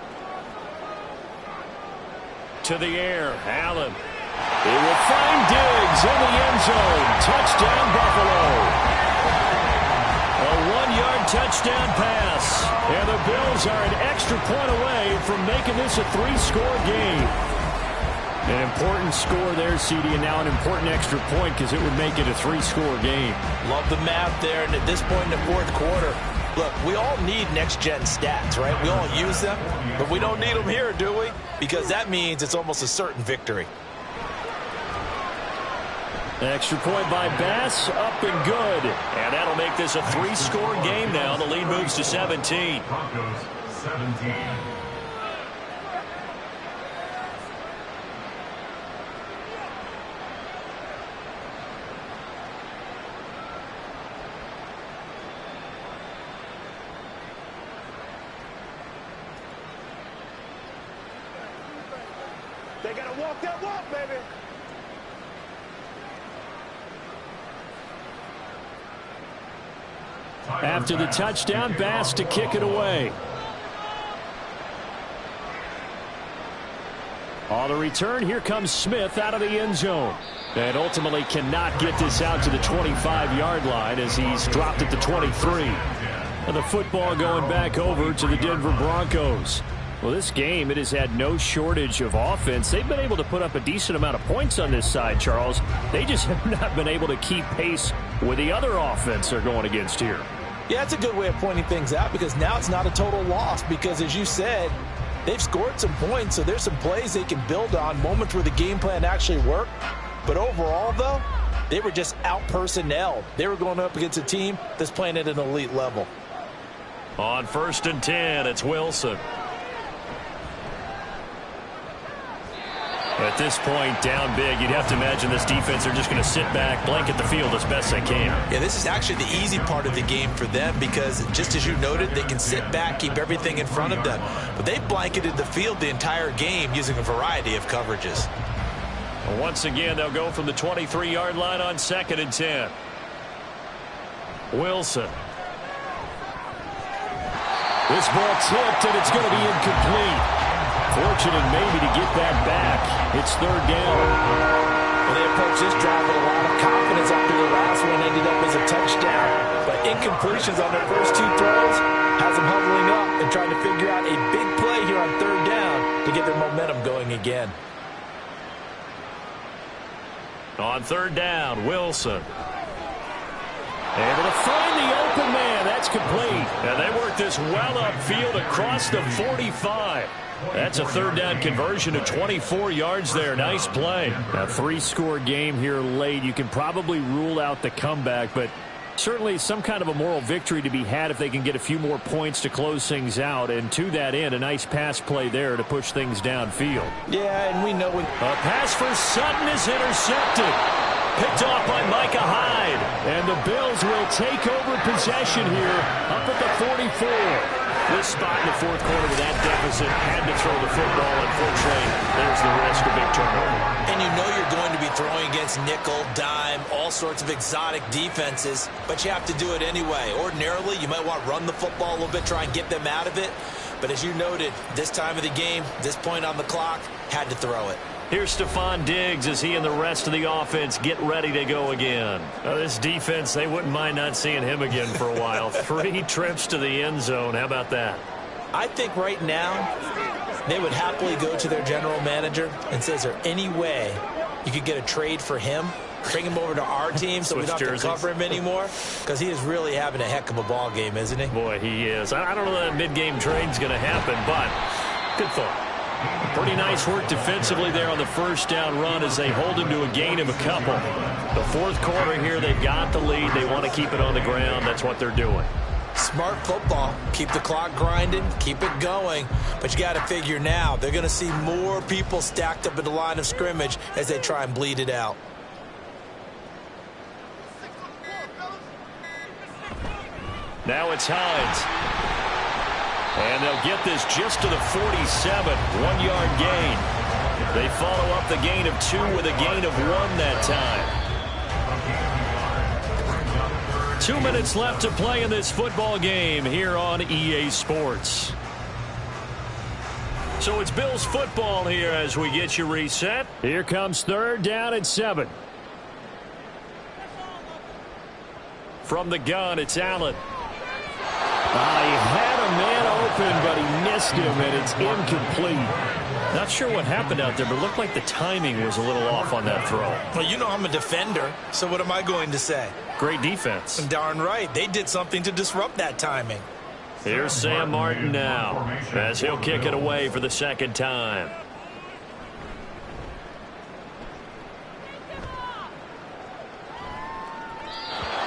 To the air, Allen. He will find Diggs in the end zone. Touchdown, Buffalo. A 1-yard touchdown pass. And the Bills are an extra point away from making this a 3-score game. An important score there, CD, and now an important extra point because it would make it a 3-score game. Love the math there, and at this point in the 4th quarter, look, we all need next-gen stats, right? We all use them, but we don't need them here, do we? Because that means it's almost a certain victory. Extra point by Bass, up and good. And that'll make this a 3-score game now. The lead moves to 17. Broncos 17. They gotta walk that walk, baby. After the touchdown, Bass to kick it away. On the return, here comes Smith out of the end zone. And ultimately cannot get this out to the 25-yard line as he's dropped at the 23. And the football going back over to the Denver Broncos. Well, this game, it has had no shortage of offense. They've been able to put up a decent amount of points on this side, Charles. They just have not been able to keep pace with the other offense they're going against here. Yeah, that's a good way of pointing things out because now it's not a total loss because, as you said, they've scored some points, so there's some plays they can build on, moments where the game plan actually worked. But overall, though, they were just out-personnelled. They were going up against a team that's playing at an elite level. On 1st and 10, it's Wilson. At this point, down big, you'd have to imagine this defense are just going to sit back, blanket the field as best they can. Yeah, this is actually the easy part of the game for them because, just as you noted, they can sit back, keep everything in front of them. But they blanketed the field the entire game using a variety of coverages. Well, once again, they'll go from the 23-yard line on 2nd and 10. Wilson. This ball tipped, and it's going to be incomplete. Fortunate maybe to get that back. It's 3rd down. Well, they approached this drive with a lot of confidence after the last one ended up as a touchdown. But incompletions on their first 2 throws has them huddling up and trying to figure out a big play here on 3rd down to get their momentum going again. On 3rd down, Wilson. Able to find the open man. That's complete. And they work this well upfield across the 45. That's a 3rd down conversion of 24 yards there. Nice play. A 3-score game here late. You can probably rule out the comeback, but certainly some kind of a moral victory to be had if they can get a few more points to close things out. And to that end, a nice pass play there to push things downfield. Yeah, and we know when a pass for Sutton is intercepted. Picked off by Micah Hyde. And the Bills will take over possession here up at the 44. This spot in the 4th quarter with that deficit had to throw the football. Unfortunately, there's the risk of big turnover. And you know you're going to be throwing against nickel, dime, all sorts of exotic defenses, but you have to do it anyway. Ordinarily, you might want to run the football a little bit, try and get them out of it. But as you noted, this time of the game, this point on the clock, had to throw it. Here's Stephon Diggs as he and the rest of the offense get ready to go again. This defense, they wouldn't mind not seeing him again for a while. 3 trips to the end zone. How about that? I think right now they would happily go to their general manager and say, is there any way you could get a trade for him bring him over to our team so we don't have to cover him anymore? Because he is really having a heck of a ball game, isn't he? Boy, he is. I don't know that mid-game trade's going to happen, but good thought. Pretty nice work defensively there on the first down run as they hold him to a gain of a couple. The fourth quarter here, they've got the lead. They want to keep it on the ground. That's what they're doing. Smart football. Keep the clock grinding. Keep it going. But you got to figure now, they're going to see more people stacked up at the line of scrimmage as they try and bleed it out. Now it's Hines. And they'll get this just to the 47. 1-yard gain. They follow up the gain of 2 with a gain of 1 that time. 2 minutes left to play in this football game here on EA Sports. So it's Bills football here as we get you reset. Here comes third down and 7. From the gun, it's Allen. He had a man open, but he missed him, and it's incomplete. Not sure what happened out there, but it looked like the timing was a little off on that throw. Well, you know I'm a defender, so what am I going to say? Great defense. Darn right. They did something to disrupt that timing. Here's Sam Martin now as he'll kick it away for the second time.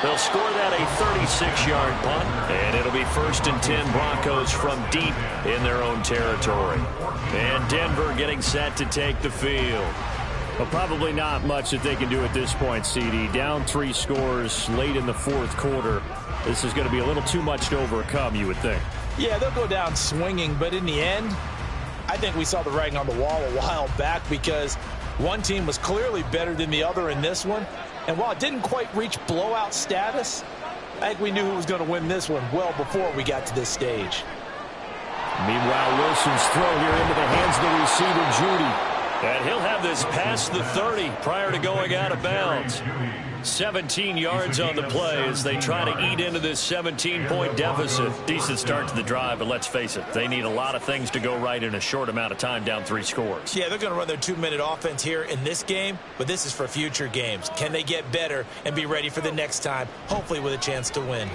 They'll score that a 36-yard punt, and it'll be 1st and 10 Broncos from deep in their own territory. And Denver getting set to take the field. Well, probably not much that they can do at this point, CD. Down 3 scores late in the fourth quarter. This is going to be a little too much to overcome, you would think. Yeah, they'll go down swinging, but in the end, I think we saw the writing on the wall a while back because one team was clearly better than the other in this one. And while it didn't quite reach blowout status, I think we knew who was going to win this one well before we got to this stage. Meanwhile, Wilson's throw here into the hands of the receiver, Judy. And he'll have this past the 30 prior to going out of bounds. 17 yards on the play as they try to eat into this 17-point deficit. Decent start to the drive, but let's face it, they need a lot of things to go right in a short amount of time down 3 scores. Yeah, they're going to run their 2-minute offense here in this game, but this is for future games. Can they get better and be ready for the next time, hopefully with a chance to win?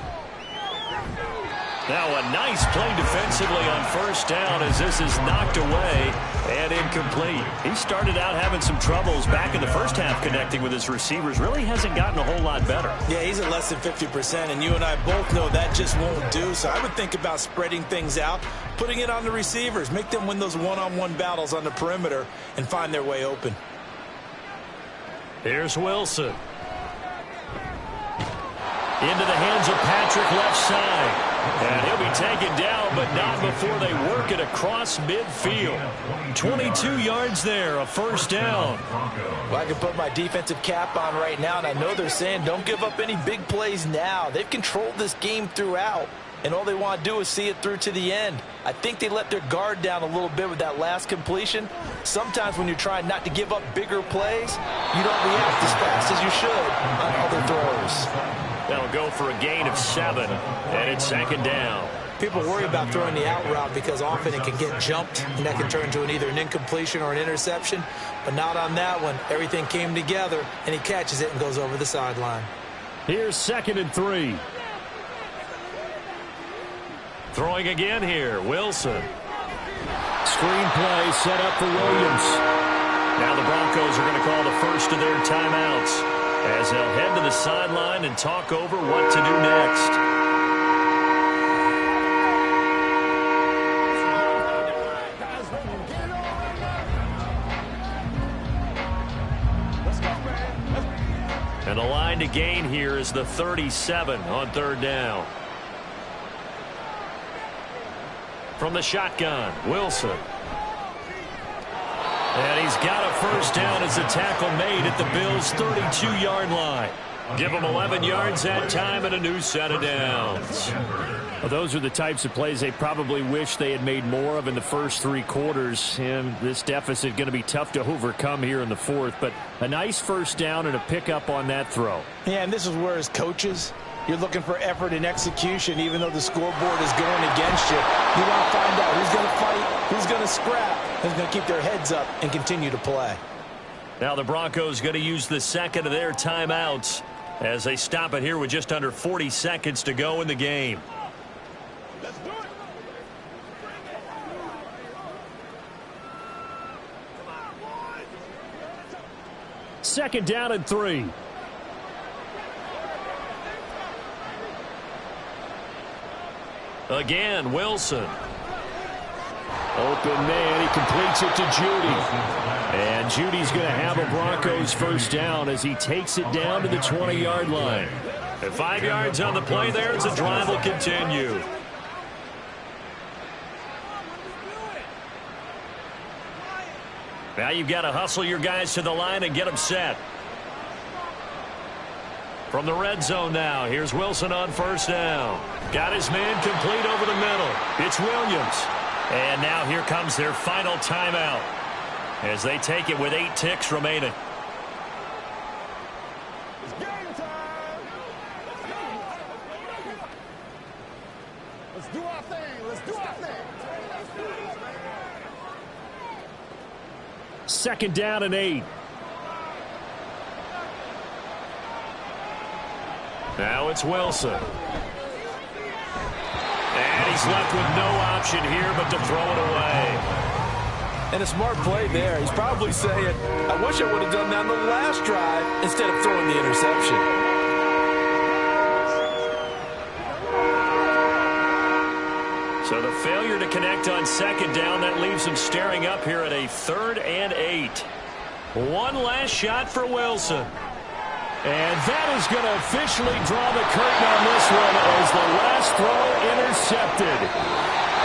Now a nice play defensively on first down as this is knocked away and incomplete. He started out having some troubles back in the first half connecting with his receivers. Really hasn't gotten a whole lot better. Yeah, he's at less than 50%, and you and I both know that just won't do. So I would think about spreading things out, putting it on the receivers, make them win those one-on-one battles on the perimeter and find their way open. Here's Wilson. Into the hands of Patrick left side. And he'll be taken down, but not before they work it across midfield. 22 yards there, a first down. Well, I can put my defensive cap on right now, and I know they're saying don't give up any big plays now. They've controlled this game throughout, and all they want to do is see it through to the end. I think they let their guard down a little bit with that last completion. Sometimes when you're trying not to give up bigger plays, you don't react as fast as you should on other throws. That'll go for a gain of 7, and it's second down. People worry about throwing the out route because often it can get jumped, and that can turn into either an incompletion or an interception. But not on that one. Everything came together, and he catches it and goes over the sideline. Here's 2nd and 3. Throwing again here, Wilson. Screen play set up for Williams. Now the Broncos are going to call the first of their timeouts as they'll head to the sideline and talk over what to do next. And the line to gain here is the 37 on third down. From the shotgun, Wilson. And he's got a first down as the tackle made at the Bills' 32-yard line. Give them 11 yards that time and a new set of downs. Well, those are the types of plays they probably wish they had made more of in the first 3 quarters. And this deficit going to be tough to overcome here in the fourth. But a nice first down and a pickup on that throw. Yeah, and this is where as coaches, you're looking for effort and execution, even though the scoreboard is going against you. You want to find out who's going to fight, who's going to scrap, who's going to keep their heads up and continue to play. Now the Broncos going to use the second of their timeouts as they stop it here with just under 40 seconds to go in the game. Let's do it. Second down and 3. Again, Wilson. Open man, he completes it to Judy. And Judy's going to have a Broncos first down as he takes it down to the 20-yard line. At 5 yards on the play there as the drive will continue. Now you've got to hustle your guys to the line and get them set. From the red zone now, here's Wilson on first down. Got his man complete over the middle. It's Williams. And now here comes their final timeout as they take it with 8 ticks remaining. It's game time. Let's do our thing. Let's do our thing. Second down and 8. Now it's Wilson. And he's left with no option here but to throw it away. And a smart play there. He's probably saying, I wish I would have done that on the last drive instead of throwing the interception. So the failure to connect on second down, that leaves him staring up here at a 3rd and 8. One last shot for Wilson. And that is going to officially draw the curtain on this one as the last throw intercepted.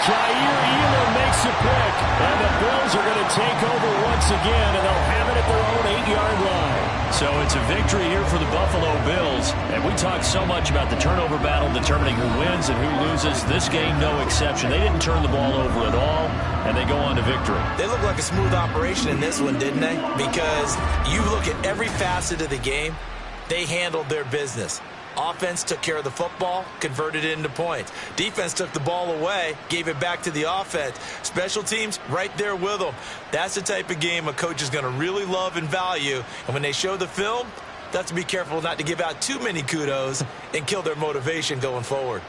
Jair Elam makes a pick, and the Bills are going to take over once again, and they'll have it at their own 8-yard line. So it's a victory here for the Buffalo Bills, and we talked so much about the turnover battle determining who wins and who loses. This game, no exception. They didn't turn the ball over at all, and they go on to victory. They look like a smooth operation in this one, didn't they? Because you look at every facet of the game, they handled their business. Offense took care of the football, converted it into points. Defense took the ball away, gave it back to the offense. Special teams, right there with them. That's the type of game a coach is going to really love and value. And when they show the film, they have to be careful not to give out too many kudos and kill their motivation going forward.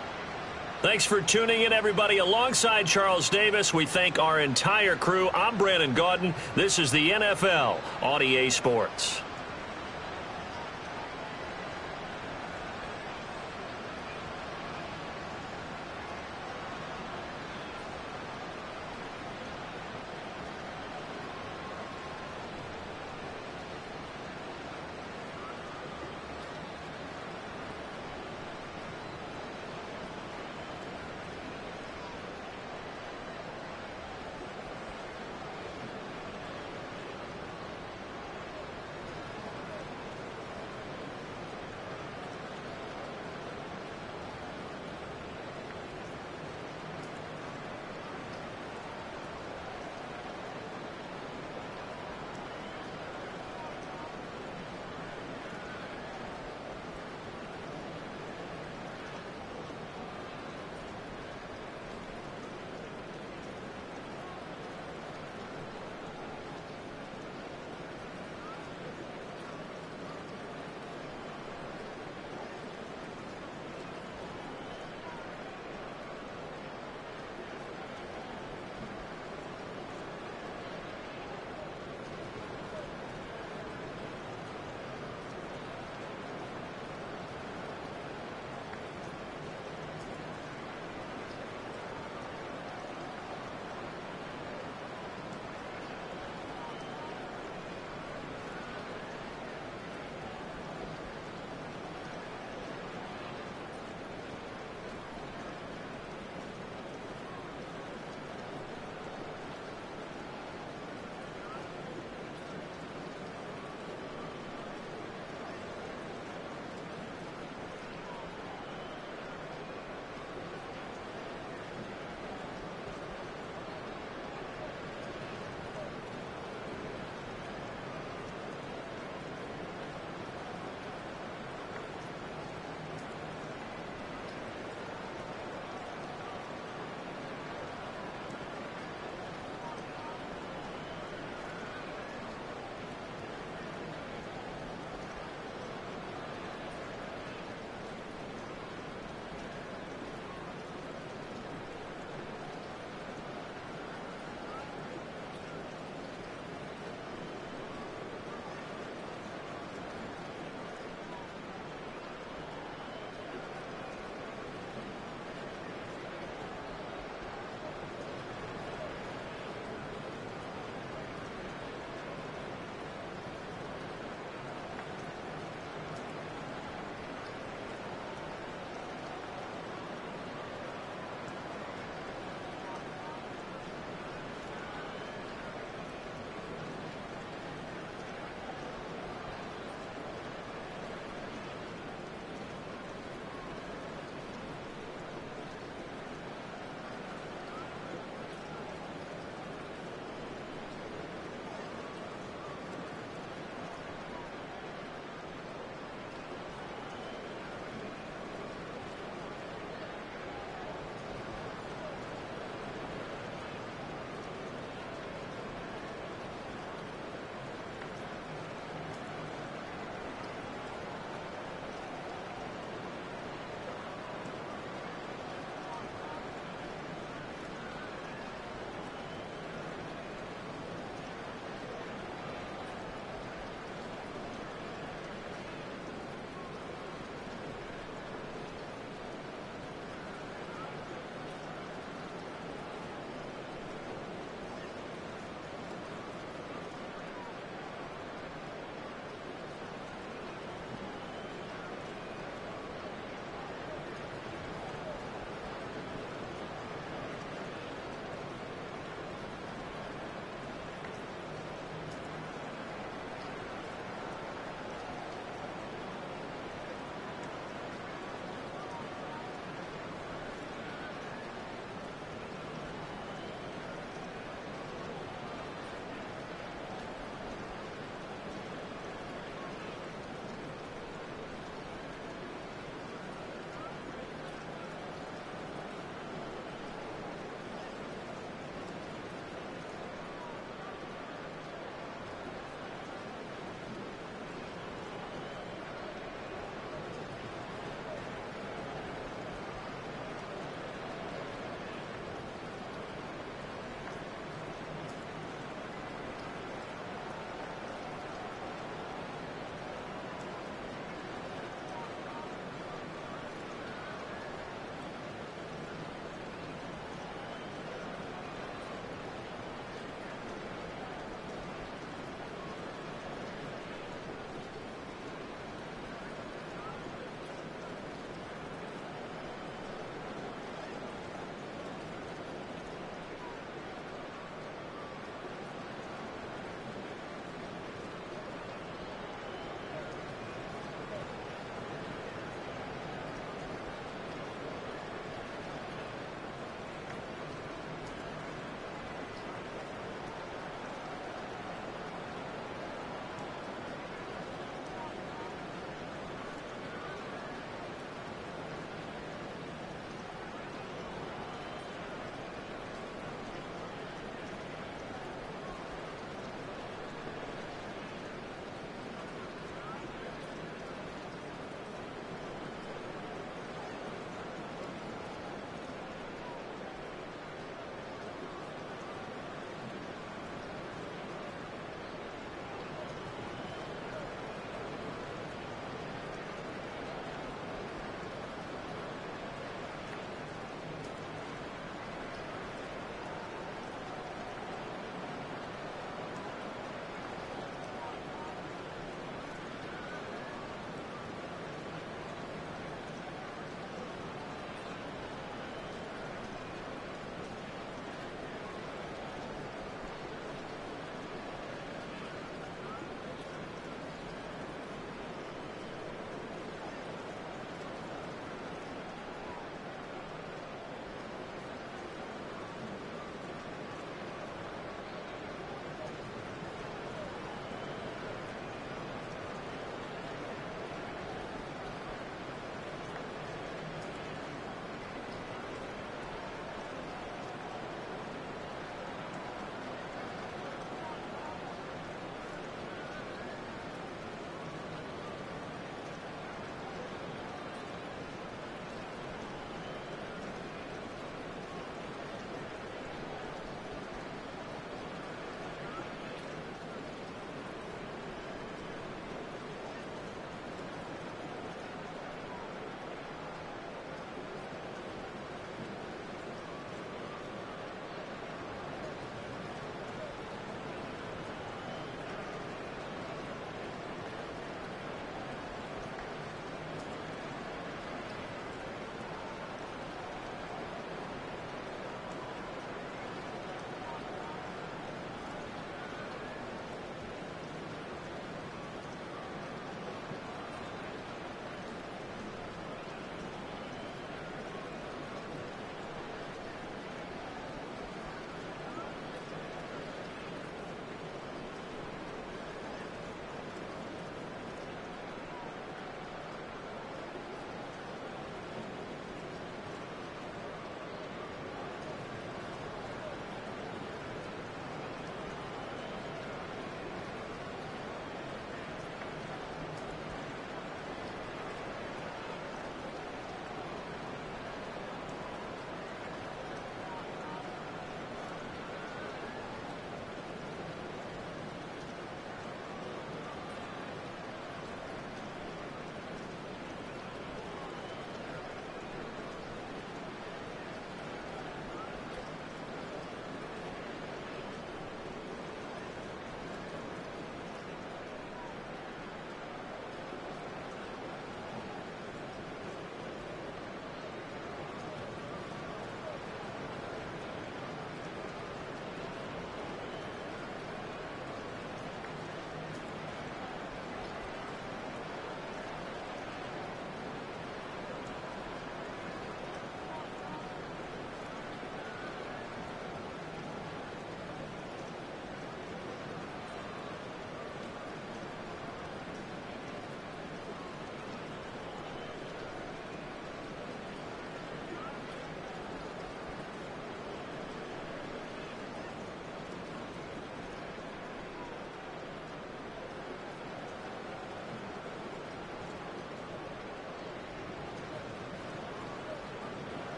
Thanks for tuning in, everybody. Alongside Charles Davis, we thank our entire crew. I'm Brandon Gaudin. This is the NFL on EA Sports.